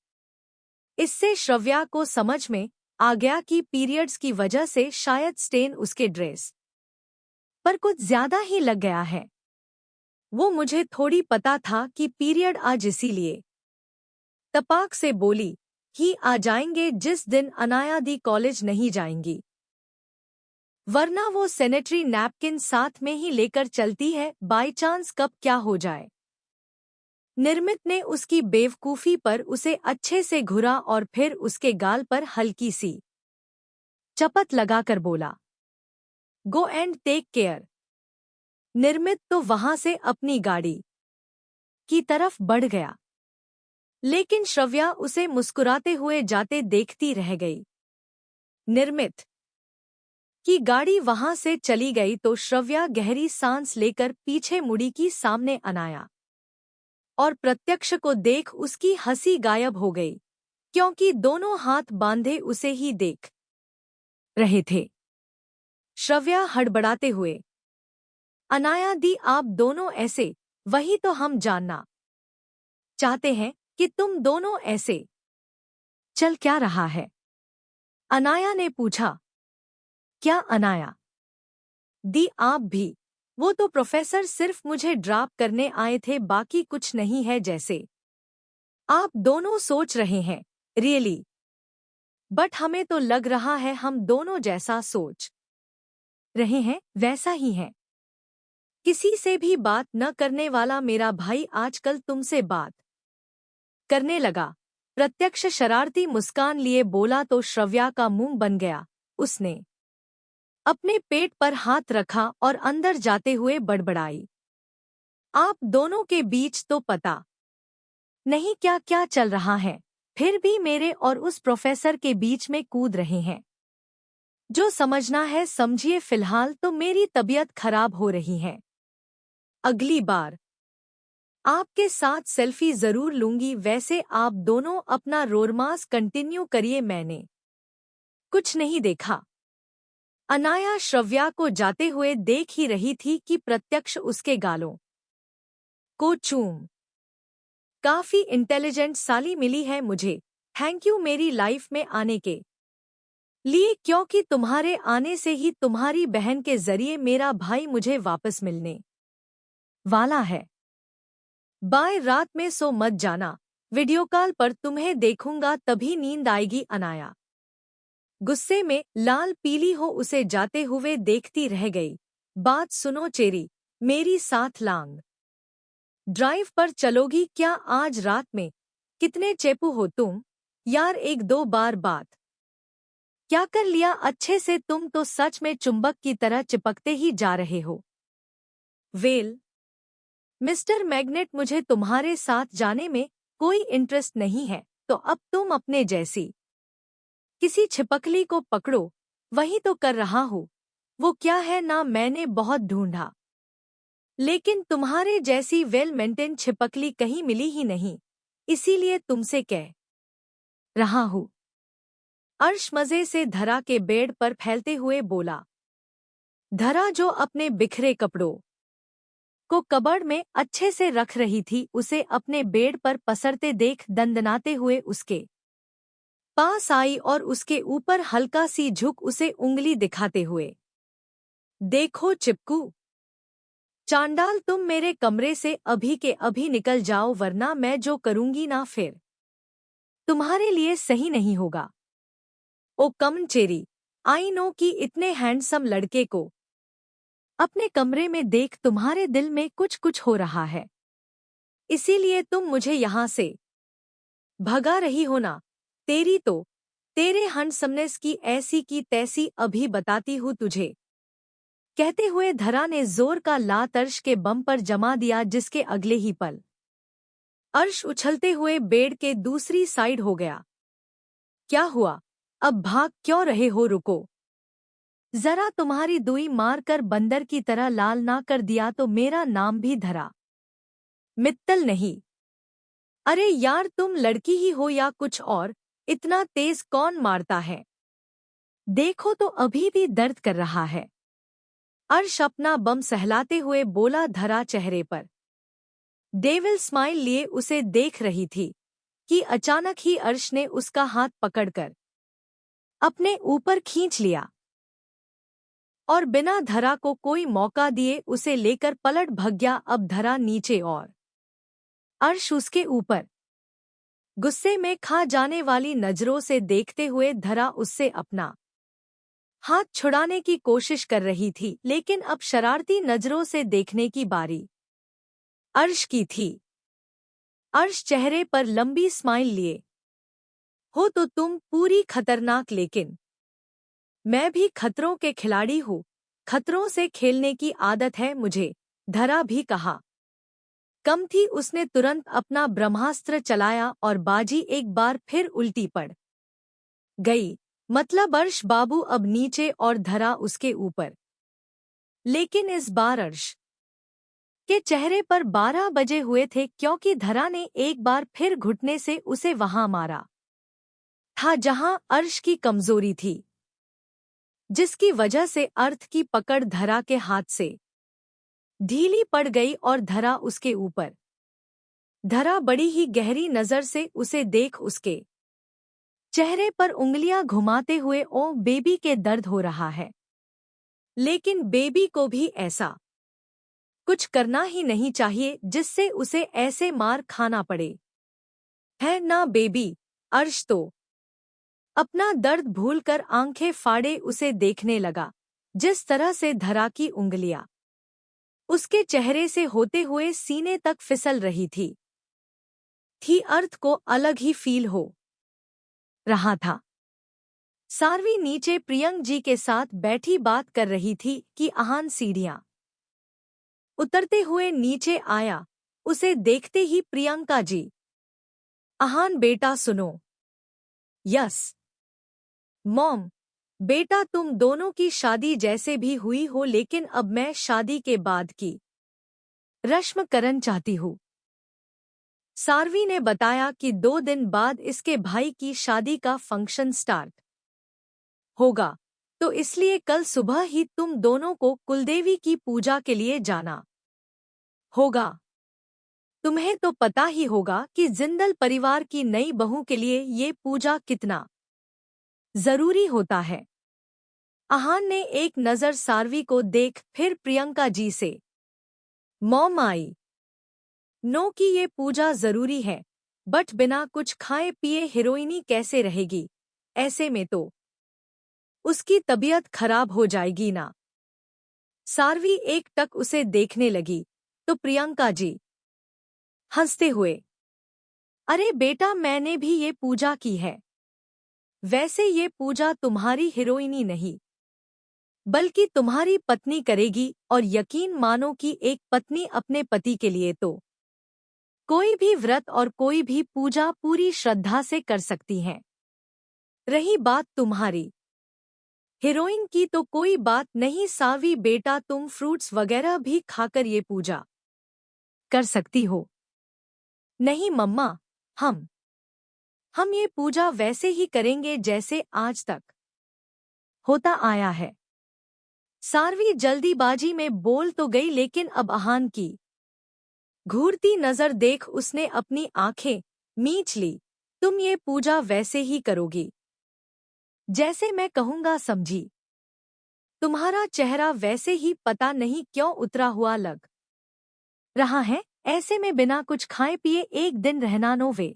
इससे श्रव्या को समझ में आ गया कि पीरियड्स की वजह से शायद स्टेन उसके ड्रेस पर कुछ ज्यादा ही लग गया है। वो मुझे थोड़ी पता था कि पीरियड आज, इसीलिए तपाक से बोली, ही आ जाएंगे जिस दिन अनाया दी कॉलेज नहीं जाएंगी, वरना वो सैनिटरी नैपकिन साथ में ही लेकर चलती है, बाय चांस कब क्या हो जाए। निर्मित ने उसकी बेवकूफी पर उसे अच्छे से घुरा और फिर उसके गाल पर हल्की सी चपत लगाकर बोला, गो एंड टेक केयर। निर्मित तो वहां से अपनी गाड़ी की तरफ बढ़ गया, लेकिन श्रव्या उसे मुस्कुराते हुए जाते देखती रह गई। निर्मित की गाड़ी वहां से चली गई तो श्रव्या गहरी सांस लेकर पीछे मुड़ी की सामने अनाया और प्रत्यक्ष को देख उसकी हंसी गायब हो गई, क्योंकि दोनों हाथ बांधे उसे ही देख रहे थे। श्रव्या हड़बड़ाते हुए, अनाया दी आप दोनों ऐसे, वही तो हम जानना चाहते हैं कि तुम दोनों ऐसे चल क्या रहा है। अनाया ने पूछा। क्या अनाया दी आप भी? वो तो प्रोफेसर सिर्फ मुझे ड्रॉप करने आए थे, बाकी कुछ नहीं है जैसे आप दोनों सोच रहे हैं। रियली? बट हमें तो लग रहा है हम दोनों जैसा सोच रहे हैं वैसा ही है। किसी से भी बात न करने वाला मेरा भाई आजकल तुमसे बात करने लगा। प्रत्यक्ष शरारती मुस्कान लिए बोला तो श्रव्या का मुंह बन गया। उसने अपने पेट पर हाथ रखा और अंदर जाते हुए बड़बड़ाई, आप दोनों के बीच तो पता नहीं क्या क्या चल रहा है, फिर भी मेरे और उस प्रोफेसर के बीच में कूद रहे हैं। जो समझना है समझिए, फिलहाल तो मेरी तबीयत खराब हो रही है। अगली बार आपके साथ सेल्फी जरूर लूंगी। वैसे आप दोनों अपना रोमांस कंटिन्यू करिए, मैंने कुछ नहीं देखा। अनाया श्रव्या को जाते हुए देख ही रही थी कि प्रत्यक्ष उसके गालों को चूम, काफी इंटेलिजेंट साली मिली है मुझे, थैंक यू मेरी लाइफ में आने के लिए, क्योंकि तुम्हारे आने से ही तुम्हारी बहन के जरिए मेरा भाई मुझे वापस मिलने वाला है। बाय, रात में सो मत जाना, वीडियो कॉल पर तुम्हें देखूंगा तभी नींद आएगी। अनाया गुस्से में लाल पीली हो उसे जाते हुए देखती रह गई। बात सुनो चेरी, मेरी साथ लॉन्ग ड्राइव पर चलोगी क्या आज रात में? कितने चेपू हो तुम यार, एक दो बार बात क्या कर लिया अच्छे से, तुम तो सच में चुंबक की तरह चिपकते ही जा रहे हो। वेल, मिस्टर मैग्नेट, मुझे तुम्हारे साथ जाने में कोई इंटरेस्ट नहीं है, तो अब तुम अपने जैसी किसी छिपकली को पकड़ो। वही तो कर रहा हूँ। वो क्या है ना, मैंने बहुत ढूंढा, लेकिन तुम्हारे जैसी वेल मेंटेन छिपकली कहीं मिली ही नहीं, इसीलिए तुमसे कह रहा हूँ। अर्श मजे से धरा के बेड पर फैलते हुए बोला। धरा, जो अपने बिखरे कपड़ों को कबर्ड में अच्छे से रख रही थी, उसे अपने बेड पर पसरते देख दंदनाते हुए उसके पास आई और उसके ऊपर हल्का सी झुक उसे उंगली दिखाते हुए, देखो चिपकू चांडाल, तुम मेरे कमरे से अभी के अभी निकल जाओ, वरना मैं जो करूंगी ना फिर तुम्हारे लिए सही नहीं होगा। ओ कम चेरी, आई नो कि इतने हैंडसम लड़के को अपने कमरे में देख तुम्हारे दिल में कुछ कुछ हो रहा है, इसीलिए तुम मुझे यहाँ से भगा रही हो ना। तेरी तो तेरे हैंडसमनेस की ऐसी की तैसी अभी बताती हूँ तुझे। कहते हुए धरा ने जोर का लात अर्श के बम पर जमा दिया, जिसके अगले ही पल अर्श उछलते हुए बेड के दूसरी साइड हो गया। क्या हुआ, अब भाग क्यों रहे हो? रुको जरा, तुम्हारी दुई मार कर बंदर की तरह लाल ना कर दिया तो मेरा नाम भी धरा मित्तल नहीं। अरे यार, तुम लड़की ही हो या कुछ और, इतना तेज कौन मारता है? देखो तो अभी भी दर्द कर रहा है। अर्श अपना बम सहलाते हुए बोला। धरा चेहरे पर डेविल स्माइल लिए उसे देख रही थी कि अचानक ही अर्श ने उसका हाथ पकड़कर अपने ऊपर खींच लिया और बिना धरा को कोई मौका दिए उसे लेकर पलट भग गया। अब धरा नीचे और अर्श उसके ऊपर गुस्से में खा जाने वाली नजरों से देखते हुए धरा उससे अपना हाथ छुड़ाने की कोशिश कर रही थी, लेकिन अब शरारती नजरों से देखने की बारी अर्श की थी। अर्श चेहरे पर लंबी स्माइल लिए, हो तो तुम पूरी खतरनाक, लेकिन मैं भी खतरों के खिलाड़ी हूँ, खतरों से खेलने की आदत है मुझे, धरा भी कहा। कम थी, उसने तुरंत अपना ब्रह्मास्त्र चलाया और बाजी एक बार फिर उल्टी पड़ गई। मतलब अर्श बाबू अब नीचे और धरा उसके ऊपर, लेकिन इस बार अर्श के चेहरे पर 12 बजे हुए थे, क्योंकि धरा ने एक बार फिर घुटने से उसे वहां मारा था जहां अर्श की कमजोरी थी, जिसकी वजह से अर्थ की पकड़ धरा के हाथ से ढीली पड़ गई और धरा उसके ऊपर। धरा बड़ी ही गहरी नजर से उसे देख उसके चेहरे पर उंगलियां घुमाते हुए, ओ बेबी के दर्द हो रहा है, लेकिन बेबी को भी ऐसा कुछ करना ही नहीं चाहिए जिससे उसे ऐसे मार खाना पड़े, है ना बेबी? अर्श तो अपना दर्द भूलकर आंखें फाड़े उसे देखने लगा। जिस तरह से धरा की उंगलियां उसके चेहरे से होते हुए सीने तक फिसल रही थी अर्थ को अलग ही फील हो रहा था। सारवी नीचे प्रियंक जी के साथ बैठी बात कर रही थी कि आहान सीढ़ियां उतरते हुए नीचे आया। उसे देखते ही प्रियंका जी, आहान बेटा सुनो। Yes mom. बेटा, तुम दोनों की शादी जैसे भी हुई हो, लेकिन अब मैं शादी के बाद की रस्म करना चाहती हूँ। सारवी ने बताया कि 2 दिन बाद इसके भाई की शादी का फंक्शन स्टार्ट होगा, तो इसलिए कल सुबह ही तुम दोनों को कुलदेवी की पूजा के लिए जाना होगा। तुम्हें तो पता ही होगा कि जिंदल परिवार की नई बहू के लिए ये पूजा कितना जरूरी होता है। आहान ने एक नज़र सारवी को देख फिर प्रियंका जी से, मॉम आई नो कि ये पूजा जरूरी है, बट बिना कुछ खाए पिए हीरोइनी कैसे रहेगी? ऐसे में तो उसकी तबीयत खराब हो जाएगी ना। सारवी एक टक उसे देखने लगी तो प्रियंका जी हंसते हुए, अरे बेटा, मैंने भी ये पूजा की है। वैसे ये पूजा तुम्हारी हीरोइनी नहीं बल्कि तुम्हारी पत्नी करेगी, और यकीन मानो कि एक पत्नी अपने पति के लिए तो कोई भी व्रत और कोई भी पूजा पूरी श्रद्धा से कर सकती है। रही बात तुम्हारी हीरोइन की तो कोई बात नहीं सावी बेटा, तुम फ्रूट्स वगैरह भी खाकर ये पूजा कर सकती हो। नहीं मम्मा, हम ये पूजा वैसे ही करेंगे जैसे आज तक होता आया है। सारवी जल्दीबाजी में बोल तो गई, लेकिन अब आहान की घूरती नजर देख उसने अपनी आंखें मींच ली। तुम ये पूजा वैसे ही करोगी जैसे मैं कहूंगा, समझी? तुम्हारा चेहरा वैसे ही पता नहीं क्यों उतरा हुआ लग रहा है। ऐसे में बिना कुछ खाए पिए एक दिन रहना नो वे,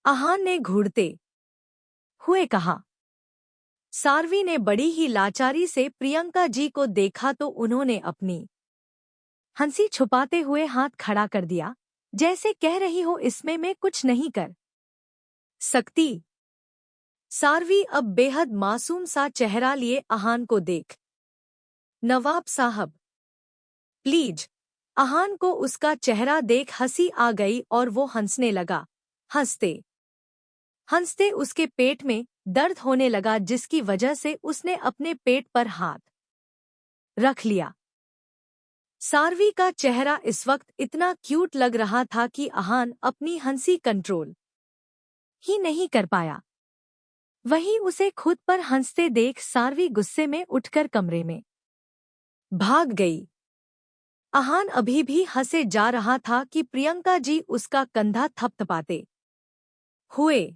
आहान ने घूरते हुए कहा। सारवी ने बड़ी ही लाचारी से प्रियंका जी को देखा तो उन्होंने अपनी हंसी छुपाते हुए हाथ खड़ा कर दिया, जैसे कह रही हो इसमें मैं कुछ नहीं कर सकती। सारवी अब बेहद मासूम सा चेहरा लिए आहान को देख, नवाब साहब प्लीज। आहान को उसका चेहरा देख हंसी आ गई और वो हंसने लगा। हंसते हंसते उसके पेट में दर्द होने लगा, जिसकी वजह से उसने अपने पेट पर हाथ रख लिया। सारवी का चेहरा इस वक्त इतना क्यूट लग रहा था कि आहान अपनी हंसी कंट्रोल ही नहीं कर पाया। वहीं उसे खुद पर हंसते देख सारवी गुस्से में उठकर कमरे में भाग गई। आहान अभी भी हंसे जा रहा था कि प्रियंका जी उसका कंधा थपथपाते हुए,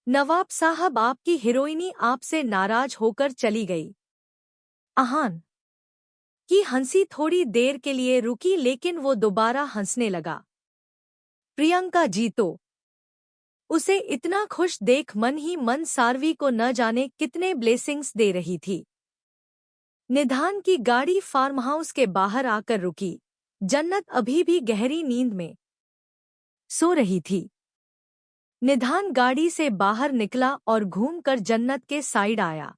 नवाब साहब आपकी हीरोइनी आपसे नाराज होकर चली गई। आहान की हंसी थोड़ी देर के लिए रुकी, लेकिन वो दोबारा हंसने लगा। प्रियंका जी तो उसे इतना खुश देख मन ही मन सारवी को न जाने कितने ब्लेसिंग्स दे रही थी। निधान की गाड़ी फार्म हाउस के बाहर आकर रुकी। जन्नत अभी भी गहरी नींद में सो रही थी। निधान गाड़ी से बाहर निकला और घूमकर जन्नत के साइड आया।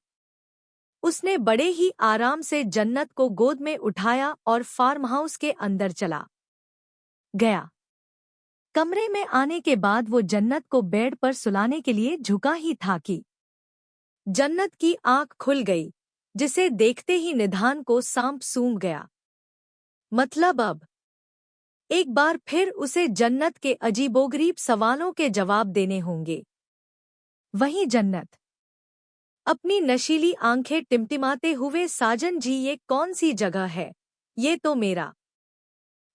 उसने बड़े ही आराम से जन्नत को गोद में उठाया और फार्म हाउस के अंदर चला गया। कमरे में आने के बाद वो जन्नत को बेड पर सुलाने के लिए झुका ही था कि जन्नत की आंख खुल गई, जिसे देखते ही निधान को सांप सूंघ गया। मतलब अब एक बार फिर उसे जन्नत के अजीबोगरीब सवालों के जवाब देने होंगे। वहीं जन्नत अपनी नशीली आंखें टिमटिमाते हुए, साजन जी ये कौन सी जगह है? ये तो मेरा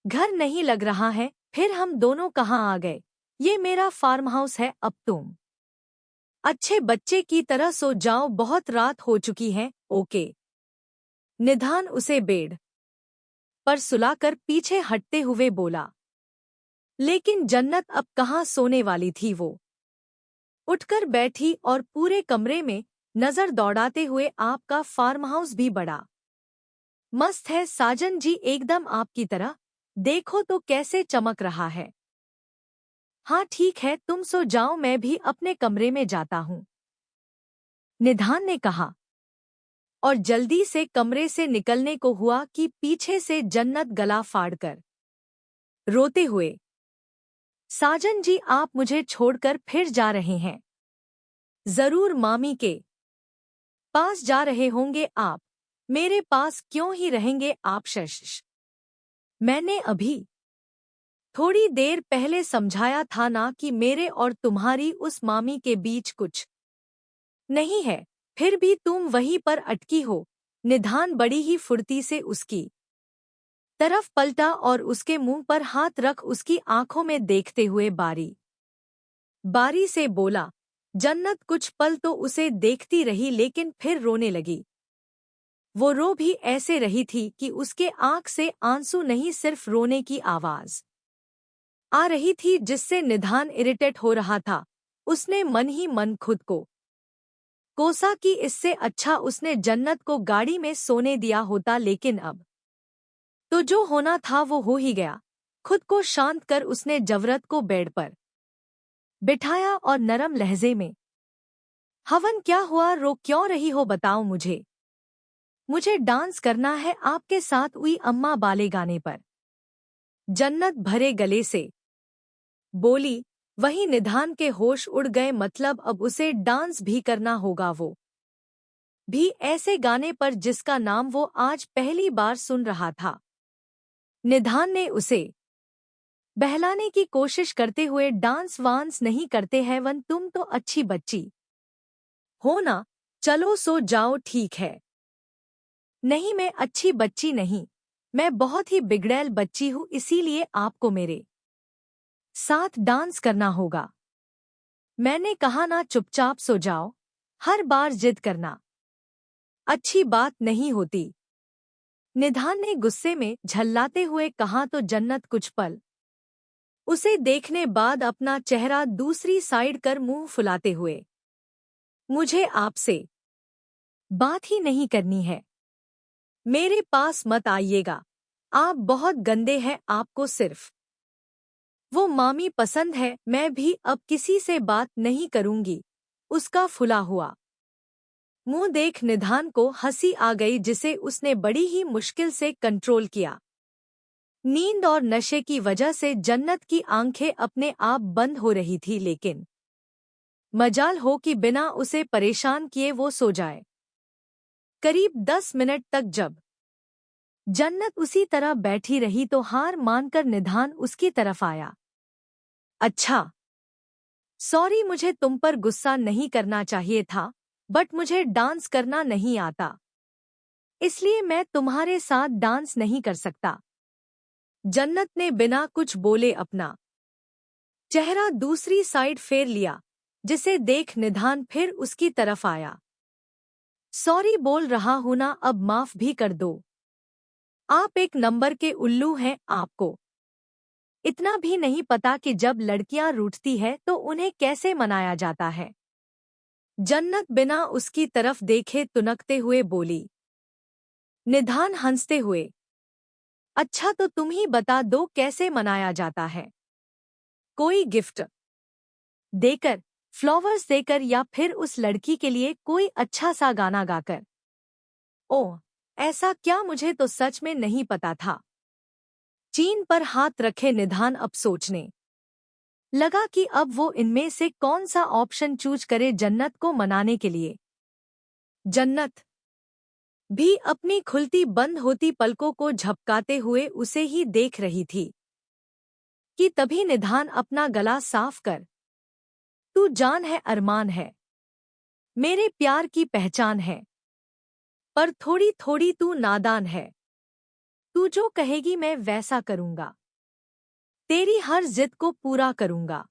घर नहीं लग रहा है। फिर हम दोनों कहाँ आ गए? ये मेरा फार्म हाउस है। अब तुम अच्छे बच्चे की तरह सो जाओ, बहुत रात हो चुकी है। ओके। निधान उसे बेड पर सुलाकर पीछे हटते हुए बोला। लेकिन जन्नत अब कहाँ सोने वाली थी। वो उठकर बैठी और पूरे कमरे में नजर दौड़ाते हुए, आपका फार्म हाउस भी बड़ा मस्त है साजन जी, एकदम आपकी तरह। देखो तो कैसे चमक रहा है। हाँ ठीक है, तुम सो जाओ, मैं भी अपने कमरे में जाता हूँ, निधान ने कहा और जल्दी से कमरे से निकलने को हुआ कि पीछे से जन्नत गला फाड़कर रोते हुए, साजन जी आप मुझे छोड़कर फिर जा रहे हैं? जरूर मामी के पास जा रहे होंगे आप। मेरे पास क्यों ही रहेंगे आप? शश, मैंने अभी थोड़ी देर पहले समझाया था ना कि मेरे और तुम्हारी उस मामी के बीच कुछ नहीं है, फिर भी तुम वहीं पर अटकी हो। निधान बड़ी ही फुर्ती से उसकी तरफ पलटा और उसके मुंह पर हाथ रख उसकी आंखों में देखते हुए बारी बारी से बोला। जन्नत कुछ पल तो उसे देखती रही, लेकिन फिर रोने लगी। वो रो भी ऐसे रही थी कि उसके आंख से आंसू नहीं, सिर्फ रोने की आवाज आ रही थी, जिससे निधान इरिटेट हो रहा था। उसने मन ही मन खुद को कोसा कि इससे अच्छा उसने जन्नत को गाड़ी में सोने दिया होता, लेकिन अब तो जो होना था वो हो ही गया। खुद को शांत कर उसने जवरत को बेड पर बिठाया और नरम लहजे में, हवन क्या हुआ? रो क्यों रही हो? बताओ मुझे। मुझे डांस करना है आपके साथ उई अम्मा बाले गाने पर। जन्नत भरे गले से बोली। वही निधान के होश उड़ गए, मतलब अब उसे डांस भी करना होगा, वो भी ऐसे गाने पर जिसका नाम वो आज पहली बार सुन रहा था। निधान ने उसे बहलाने की कोशिश करते हुए, डांस वांस नहीं करते हैं वन, तुम तो अच्छी बच्ची हो ना, चलो सो जाओ ठीक है। नहीं, मैं अच्छी बच्ची नहीं, मैं बहुत ही बिगड़ैल बच्ची हूँ, इसीलिए आपको मेरे साथ डांस करना होगा। मैंने कहा ना, चुपचाप सो जाओ, हर बार जिद करना अच्छी बात नहीं होती। निधान ने गुस्से में झल्लाते हुए कहा। तो जन्नत कुछ पल उसे देखने बाद अपना चेहरा दूसरी साइड कर मुंह फुलाते हुए, मुझे आपसे बात ही नहीं करनी है, मेरे पास मत आइएगा, आप बहुत गंदे हैं, आपको सिर्फ वो मामी पसंद है, मैं भी अब किसी से बात नहीं करूंगी। उसका फुला हुआ मुंह देख निधान को हंसी आ गई, जिसे उसने बड़ी ही मुश्किल से कंट्रोल किया। नींद और नशे की वजह से जन्नत की आंखें अपने आप बंद हो रही थी, लेकिन मजाल हो कि बिना उसे परेशान किए वो सो जाए। करीब 10 मिनट तक जब जन्नत उसी तरह बैठी रही तो हार मानकर निधान उसकी तरफ आया। अच्छा, सॉरी, मुझे तुम पर गुस्सा नहीं करना चाहिए था, बट मुझे डांस करना नहीं आता, इसलिए मैं तुम्हारे साथ डांस नहीं कर सकता। जन्नत ने बिना कुछ बोले अपना चेहरा दूसरी साइड फेर लिया, जिसे देख निधान फिर उसकी तरफ आया। सॉरी बोल रहा हूं ना, अब माफ भी कर दो। आप एक नंबर के उल्लू हैं, आपको इतना भी नहीं पता कि जब लड़कियां रूठती है तो उन्हें कैसे मनाया जाता है। जन्नत बिना उसकी तरफ देखे तुनकते हुए बोली। निधान हंसते हुए, अच्छा तो तुम ही बता दो कैसे मनाया जाता है, कोई गिफ्ट देकर, फ्लावर्स देकर, या फिर उस लड़की के लिए कोई अच्छा सा गाना गाकर। ओह, ऐसा क्या, मुझे तो सच में नहीं पता था। चीन पर हाथ रखे निधान अब सोचने लगा कि अब वो इनमें से कौन सा ऑप्शन चूज करे जन्नत को मनाने के लिए। जन्नत भी अपनी खुलती बंद होती पलकों को झपकाते हुए उसे ही देख रही थी कि तभी निधान अपना गला साफ कर, तू जान है, अरमान है, मेरे प्यार की पहचान है, पर थोड़ी थोड़ी तू नादान है, तू जो कहेगी मैं वैसा करूंगा, तेरी हर जिद को पूरा करूंगा,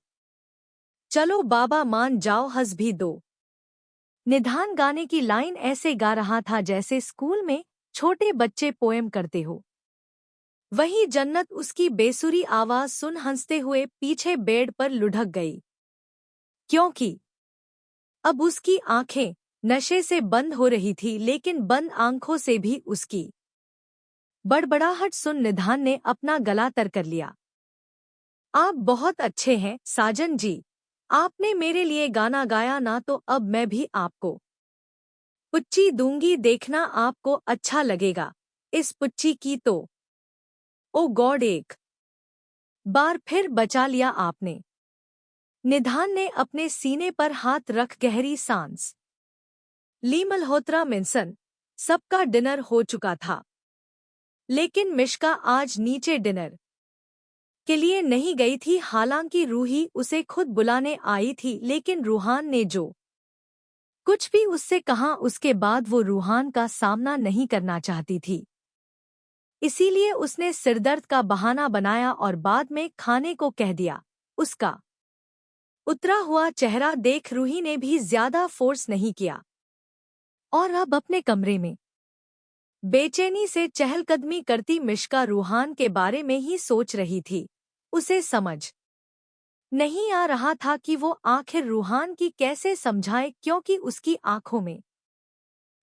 चलो बाबा मान जाओ, हंस भी दो। निधान गाने की लाइन ऐसे गा रहा था जैसे स्कूल में छोटे बच्चे पोएम करते हो। वही जन्नत उसकी बेसुरी आवाज सुन हंसते हुए पीछे बेड पर लुढ़क गई, क्योंकि अब उसकी आंखें नशे से बंद हो रही थी, लेकिन बंद आंखों से भी उसकी बड़बड़ाहट सुन निधान ने अपना गला तर कर लिया। आप बहुत अच्छे हैं साजन जी, आपने मेरे लिए गाना गाया ना, तो अब मैं भी आपको पुच्ची दूंगी, देखना आपको अच्छा लगेगा इस पुच्ची की तो। ओ गॉड, एक बार फिर बचा लिया आपने। निधान ने अपने सीने पर हाथ रख गहरी सांस ली। मल्होत्रा मेंसन सबका डिनर हो चुका था, लेकिन मिश्का आज नीचे डिनर के लिए नहीं गई थी। हालांकि रूही उसे खुद बुलाने आई थी, लेकिन रूहान ने जो कुछ भी उससे कहा उसके बाद वो रूहान का सामना नहीं करना चाहती थी, इसीलिए उसने सिरदर्द का बहाना बनाया और बाद में खाने को कह दिया। उसका उतरा हुआ चेहरा देख रूही ने भी ज्यादा फोर्स नहीं किया और अब अपने कमरे में बेचैनी से चहलकदमी करती मिश्का रूहान के बारे में ही सोच रही थी। उसे समझ नहीं आ रहा था कि वो आखिर रूहान की कैसे समझाए, क्योंकि उसकी आंखों में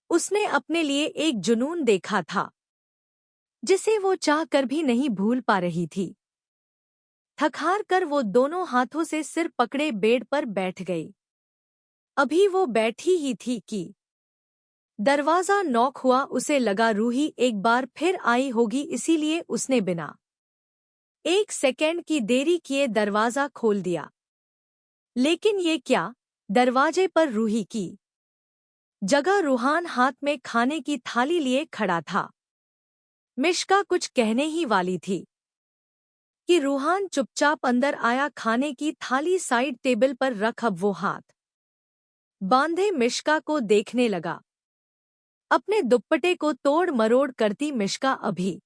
उसने अपने लिए एक जुनून देखा था जिसे वो चाह कर भी नहीं भूल पा रही थी। थक-हार कर वो दोनों हाथों से सिर पकड़े बेड पर बैठ गई। अभी वो बैठी ही थी कि दरवाजा नॉक हुआ। उसे लगा रूही एक बार फिर आई होगी, इसीलिए उसने बिना एक सेकंड की देरी किए दरवाजा खोल दिया। लेकिन ये क्या, दरवाजे पर रूही की जगह रूहान हाथ में खाने की थाली लिए खड़ा था। मिश्का कुछ कहने ही वाली थी कि रूहान चुपचाप अंदर आया। खाने की थाली साइड टेबल पर रख अब वो हाथ बांधे मिश्का को देखने लगा। अपने दुपट्टे को तोड़ मरोड़ करती मिश्का अभी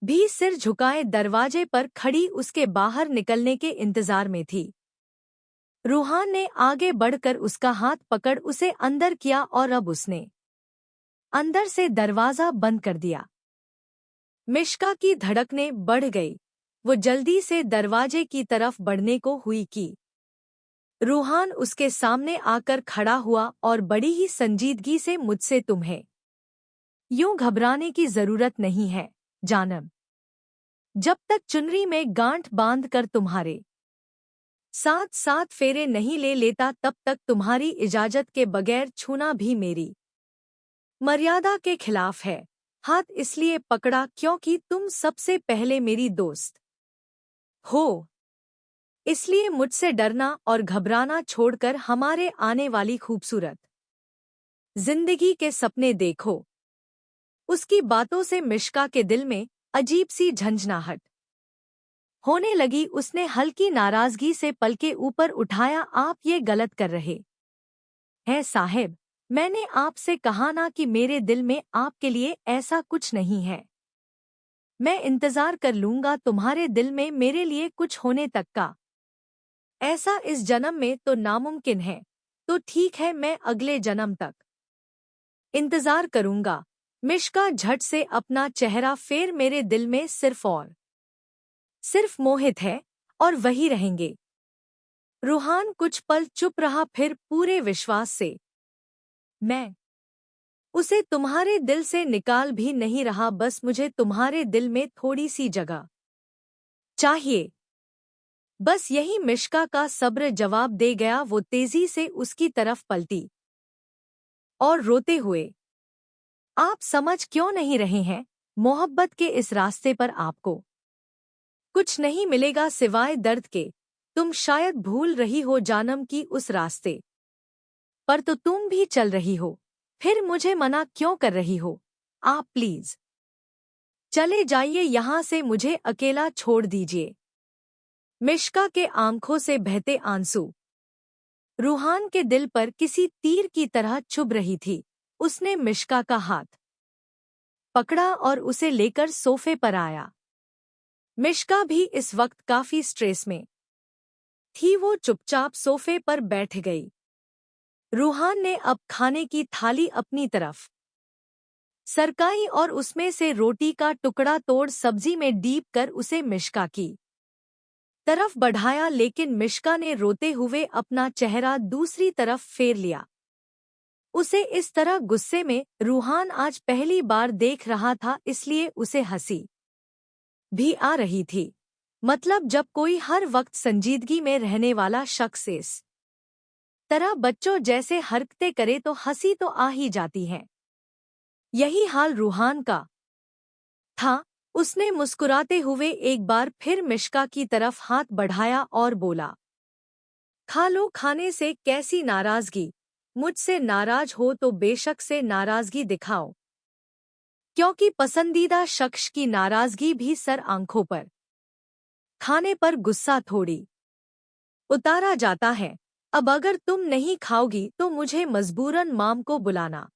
भी सिर झुकाए दरवाजे पर खड़ी उसके बाहर निकलने के इंतजार में थी। रूहान ने आगे बढ़कर उसका हाथ पकड़ उसे अंदर किया और अब उसने अंदर से दरवाजा बंद कर दिया। मिश्का की धड़कनें बढ़ गई। वो जल्दी से दरवाजे की तरफ बढ़ने को हुई कि रूहान उसके सामने आकर खड़ा हुआ और बड़ी ही संजीदगी से, मुझसे तुम्हें यूं घबराने की जरूरत नहीं है जानम। जब तक चुनरी में गांठ बांध कर तुम्हारे साथ साथ फेरे नहीं ले लेता तब तक तुम्हारी इजाजत के बगैर छूना भी मेरी मर्यादा के खिलाफ है। हाथ इसलिए पकड़ा क्योंकि तुम सबसे पहले मेरी दोस्त हो, इसलिए मुझसे डरना और घबराना छोड़कर हमारे आने वाली खूबसूरत जिंदगी के सपने देखो। उसकी बातों से मिश्का के दिल में अजीब सी झंझनाहट होने लगी। उसने हल्की नाराजगी से पलके ऊपर उठाया। आप ये गलत कर रहे हैं साहिब। मैंने आपसे कहा ना कि मेरे दिल में आपके लिए ऐसा कुछ नहीं है। मैं इंतजार कर लूंगा तुम्हारे दिल में मेरे लिए कुछ होने तक का। ऐसा इस जन्म में तो नामुमकिन है। तो ठीक है, मैं अगले जन्म तक इंतजार करूंगा। मिश्का झट से अपना चेहरा फेर, मेरे दिल में सिर्फ मोहित है और वही रहेंगे। रूहान कुछ पल चुप रहा, फिर पूरे विश्वास से, मैं उसे तुम्हारे दिल से निकाल भी नहीं रहा, बस मुझे तुम्हारे दिल में थोड़ी सी जगह चाहिए, बस यही मिश्का का सब्र जवाब दे गया। वो तेजी से उसकी तरफ पलटी और रोते हुए, आप समझ क्यों नहीं रहे हैं? मोहब्बत के इस रास्ते पर आपको कुछ नहीं मिलेगा सिवाय दर्द के। तुम शायद भूल रही हो जानम की उस रास्ते पर तो तुम भी चल रही हो, फिर मुझे मना क्यों कर रही हो? आप प्लीज चले जाइए यहाँ से, मुझे अकेला छोड़ दीजिए। मिश्का के आंखों से बहते आंसू रूहान के दिल पर किसी तीर की तरह चुभ रही थी। उसने मिश्का का हाथ पकड़ा और उसे लेकर सोफे पर आया। मिश्का भी इस वक्त काफी स्ट्रेस में थी। वो चुपचाप सोफे पर बैठ गई। रूहान ने अब खाने की थाली अपनी तरफ सरकाई और उसमें से रोटी का टुकड़ा तोड़ सब्जी में डीप कर उसे मिश्का की तरफ बढ़ाया, लेकिन मिश्का ने रोते हुए अपना चेहरा दूसरी तरफ फेर लिया। उसे इस तरह गुस्से में रूहान आज पहली बार देख रहा था, इसलिए उसे हंसी भी आ रही थी। मतलब जब कोई हर वक्त संजीदगी में रहने वाला शख्स इस तरह बच्चों जैसे हरकतें करे तो हंसी तो आ ही जाती है। यही हाल रूहान का था। उसने मुस्कुराते हुए एक बार फिर मिश्का की तरफ हाथ बढ़ाया और बोला, खा लो। खाने से कैसी नाराजगी? मुझसे नाराज हो तो बेशक से नाराजगी दिखाओ, क्योंकि पसंदीदा शख्स की नाराजगी भी सर आंखों पर खाने पर गुस्सा थोड़ी उतारा जाता है। अब अगर तुम नहीं खाओगी तो मुझे मजबूरन माम को बुलाना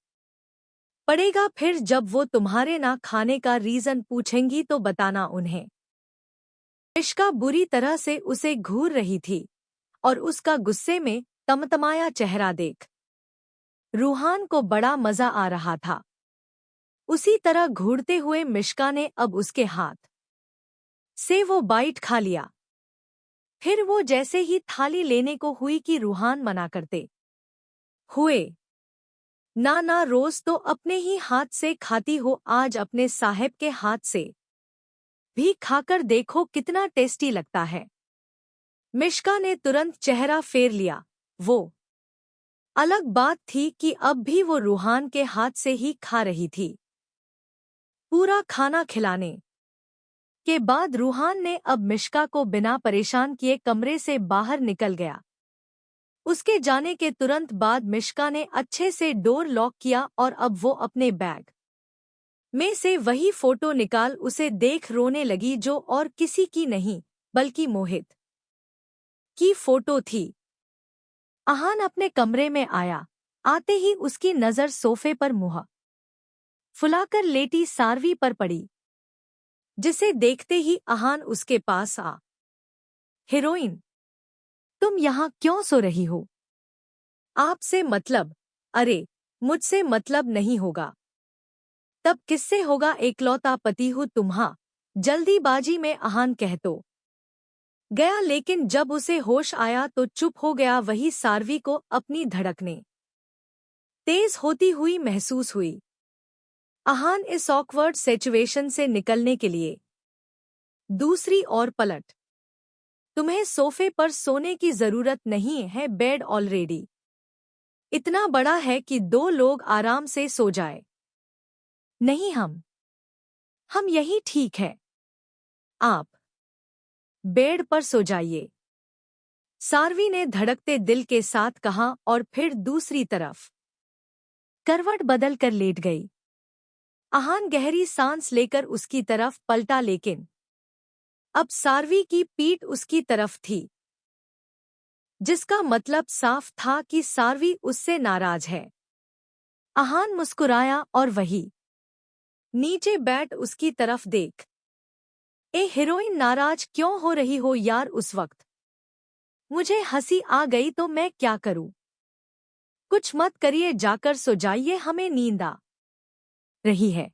पड़ेगा, फिर जब वो तुम्हारे ना खाने का रीजन पूछेंगी तो बताना उन्हें। मिश्का बुरी तरह से उसे घूर रही थी और उसका गुस्से में तमतमाया चेहरा देख रूहान को बड़ा मजा आ रहा था। उसी तरह घूरते हुए मिश्का ने अब उसके हाथ से वो बाइट खा लिया। फिर वो जैसे ही थाली लेने को हुई कि रूहान मना करते हुए, ना ना, रोज तो अपने ही हाथ से खाती हो, आज अपने साहब के हाथ से भी खाकर देखो कितना टेस्टी लगता है। मिश्का ने तुरंत चेहरा फेर लिया। वो अलग बात थी कि अब भी वो रूहान के हाथ से ही खा रही थी। पूरा खाना खिलाने के बाद रूहान ने अब मिश्का को बिना परेशान किए कमरे से बाहर निकल गया। उसके जाने के तुरंत बाद मिश्का ने अच्छे से डोर लॉक किया और अब वो अपने बैग में से वही फोटो निकाल उसे देख रोने लगी जो और किसी की नहीं बल्कि मोहित की फोटो थी। अहान अपने कमरे में आया। आते ही उसकी नजर सोफे पर मुंह फुलाकर लेटी सारवी पर पड़ी, जिसे देखते ही अहान उसके पास आ। हीरोइन, तुम यहाँ क्यों सो रही हो? आपसे मतलब? अरे, मुझसे मतलब नहीं होगा तब किससे होगा, एकलौता पति हूँ तुम्हा। जल्दीबाजी में अहान कह तो गया, लेकिन जब उसे होश आया तो चुप हो गया। वही सारवी को अपनी धड़कनें तेज होती हुई महसूस हुई। अहान इस ऑकवर्ड सिचुएशन से निकलने के लिए दूसरी ओर पलट। तुम्हें सोफे पर सोने की जरूरत नहीं है, बेड ऑलरेडी इतना बड़ा है कि दो लोग आराम से सो जाए। नहीं, हम यही ठीक है। आप बेड पर सो जाइए, सारवी ने धड़कते दिल के साथ कहा और फिर दूसरी तरफ करवट बदल कर लेट गई। अहान गहरी सांस लेकर उसकी तरफ पलटा, लेकिन अब सारवी की पीठ उसकी तरफ थी, जिसका मतलब साफ था कि सारवी उससे नाराज है। अहान मुस्कुराया और वही नीचे बैठ उसकी तरफ देख। ए हीरोइन, नाराज क्यों हो रही हो यार? उस वक्त मुझे हंसी आ गई तो मैं क्या करूं? कुछ मत करिए, जाकर सो जाइए, हमें नींद आ रही है।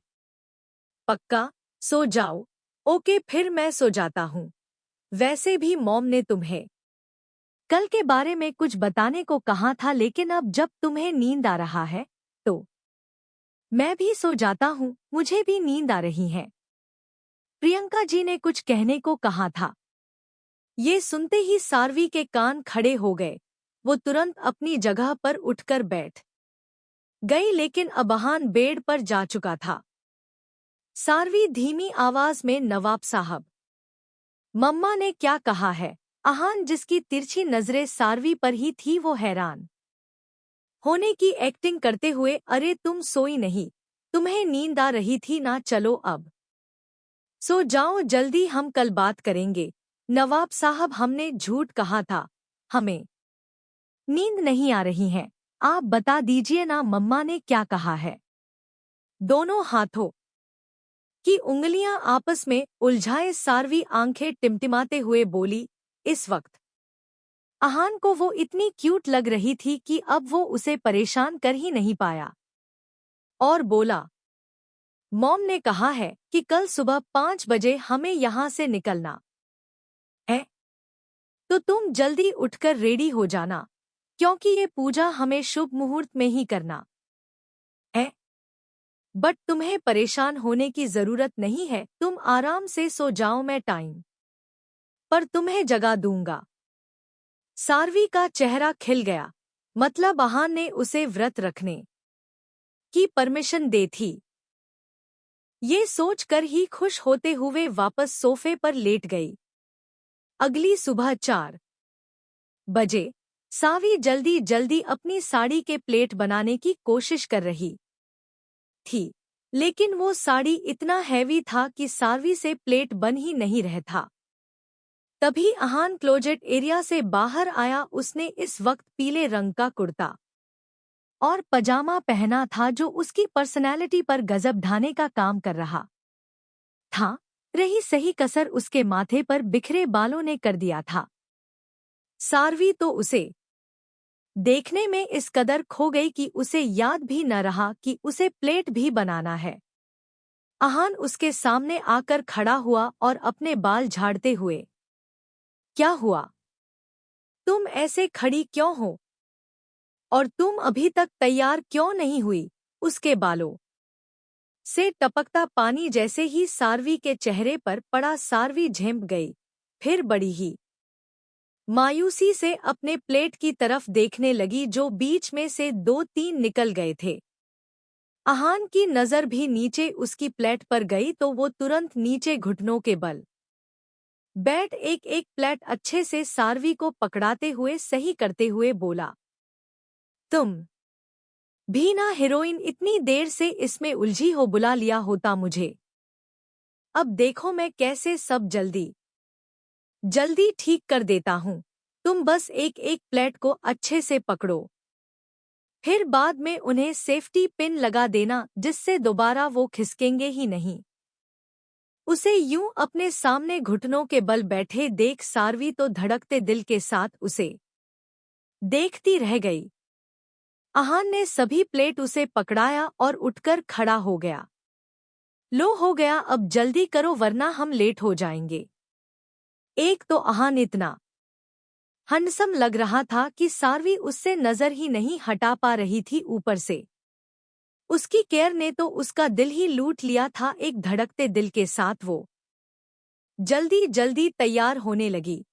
पक्का सो जाओ? ओके, फिर मैं सो जाता हूँ। वैसे भी मॉम ने तुम्हें कल के बारे में कुछ बताने को कहा था, लेकिन अब जब तुम्हें नींद आ रहा है तो मैं भी सो जाता हूँ। मुझे भी नींद आ रही है। प्रियंका जी ने कुछ कहने को कहा था। ये सुनते ही सारवी के कान खड़े हो गए। वो तुरंत अपनी जगह पर उठकर बैठ गई, लेकिन अब अहान बेड पर जा चुका था। सारवी धीमी आवाज में, नवाब साहब, मम्मा ने क्या कहा है? अहान, जिसकी तिरछी नजरें सारवी पर ही थी, वो हैरान होने की एक्टिंग करते हुए, अरे तुम सोई नहीं? तुम्हें नींद आ रही थी ना? चलो अब सो जाओ जल्दी, हम कल बात करेंगे। नवाब साहब, हमने झूठ कहा था, हमें नींद नहीं आ रही है। आप बता दीजिए ना, मम्मा ने क्या कहा है? दोनों हाथों की उंगलियां आपस में उलझाए सारवी आंखें टिमटिमाते हुए बोली। इस वक्त अहान को वो इतनी क्यूट लग रही थी कि अब वो उसे परेशान कर ही नहीं पाया और बोला, मॉम ने कहा है कि कल सुबह 5 बजे हमें यहाँ से निकलना है, तो तुम जल्दी उठकर रेडी हो जाना, क्योंकि ये पूजा हमें शुभ मुहूर्त में ही करना है। बट तुम्हें परेशान होने की जरूरत नहीं है, तुम आराम से सो जाओ, मैं टाइम पर तुम्हें जगा दूंगा। सारवी का चेहरा खिल गया, मतलब अहान ने उसे व्रत रखने की परमिशन दे थी। ये सोचकर ही खुश होते हुए वापस सोफे पर लेट गई। अगली सुबह 4 बजे सावी जल्दी जल्दी अपनी साड़ी के प्लेट बनाने की कोशिश कर रही थी, लेकिन वो साड़ी इतना हैवी था कि सारवी से प्लेट बन ही नहीं रहा था। तभी अहान क्लोजेट एरिया से बाहर आया। उसने इस वक्त पीले रंग का कुर्ता और पजामा पहना था, जो उसकी पर्सनैलिटी पर गजब ढाने का काम कर रहा था। रही सही कसर उसके माथे पर बिखरे बालों ने कर दिया था। सारवी तो उसे देखने में इस कदर खो गई कि उसे याद भी न रहा कि उसे प्लेट भी बनाना है। अहान उसके सामने आकर खड़ा हुआ और अपने बाल झाड़ते हुए, क्या हुआ? तुम ऐसे खड़ी क्यों हो? और तुम अभी तक तैयार क्यों नहीं हुई? उसके बालों से टपकता पानी जैसे ही सारवी के चेहरे पर पड़ा, सारवी झेंप गई। फिर बड़ी ही मायूसी से अपने प्लेट की तरफ देखने लगी जो बीच में से 2-3 निकल गए थे। आहान की नज़र भी नीचे उसकी प्लेट पर गई तो वो तुरंत नीचे घुटनों के बल बैठ एक एक प्लेट अच्छे से सारवी को पकड़ाते हुए सही करते हुए बोला, तुम भी ना हीरोइन इतनी देर से इसमें उलझी हो, बुला लिया होता मुझे। अब देखो मैं कैसे सब जल्दी जल्दी ठीक कर देता हूँ। तुम बस एक एक प्लेट को अच्छे से पकड़ो, फिर बाद में उन्हें सेफ्टी पिन लगा देना जिससे दोबारा वो खिसकेंगे ही नहीं। उसे यूं अपने सामने घुटनों के बल बैठे देख सारवी तो धड़कते दिल के साथ उसे देखती रह गई। आहान ने सभी प्लेट उसे पकड़ाया और उठकर खड़ा हो गया। लो हो गया, अब जल्दी करो वरना हम लेट हो जाएंगे। एक तो आहान इतना हंडसम लग रहा था कि सारवी उससे नजर ही नहीं हटा पा रही थी, ऊपर से उसकी केयर ने तो उसका दिल ही लूट लिया था। एक धड़कते दिल के साथ वो जल्दी जल्दी तैयार होने लगी।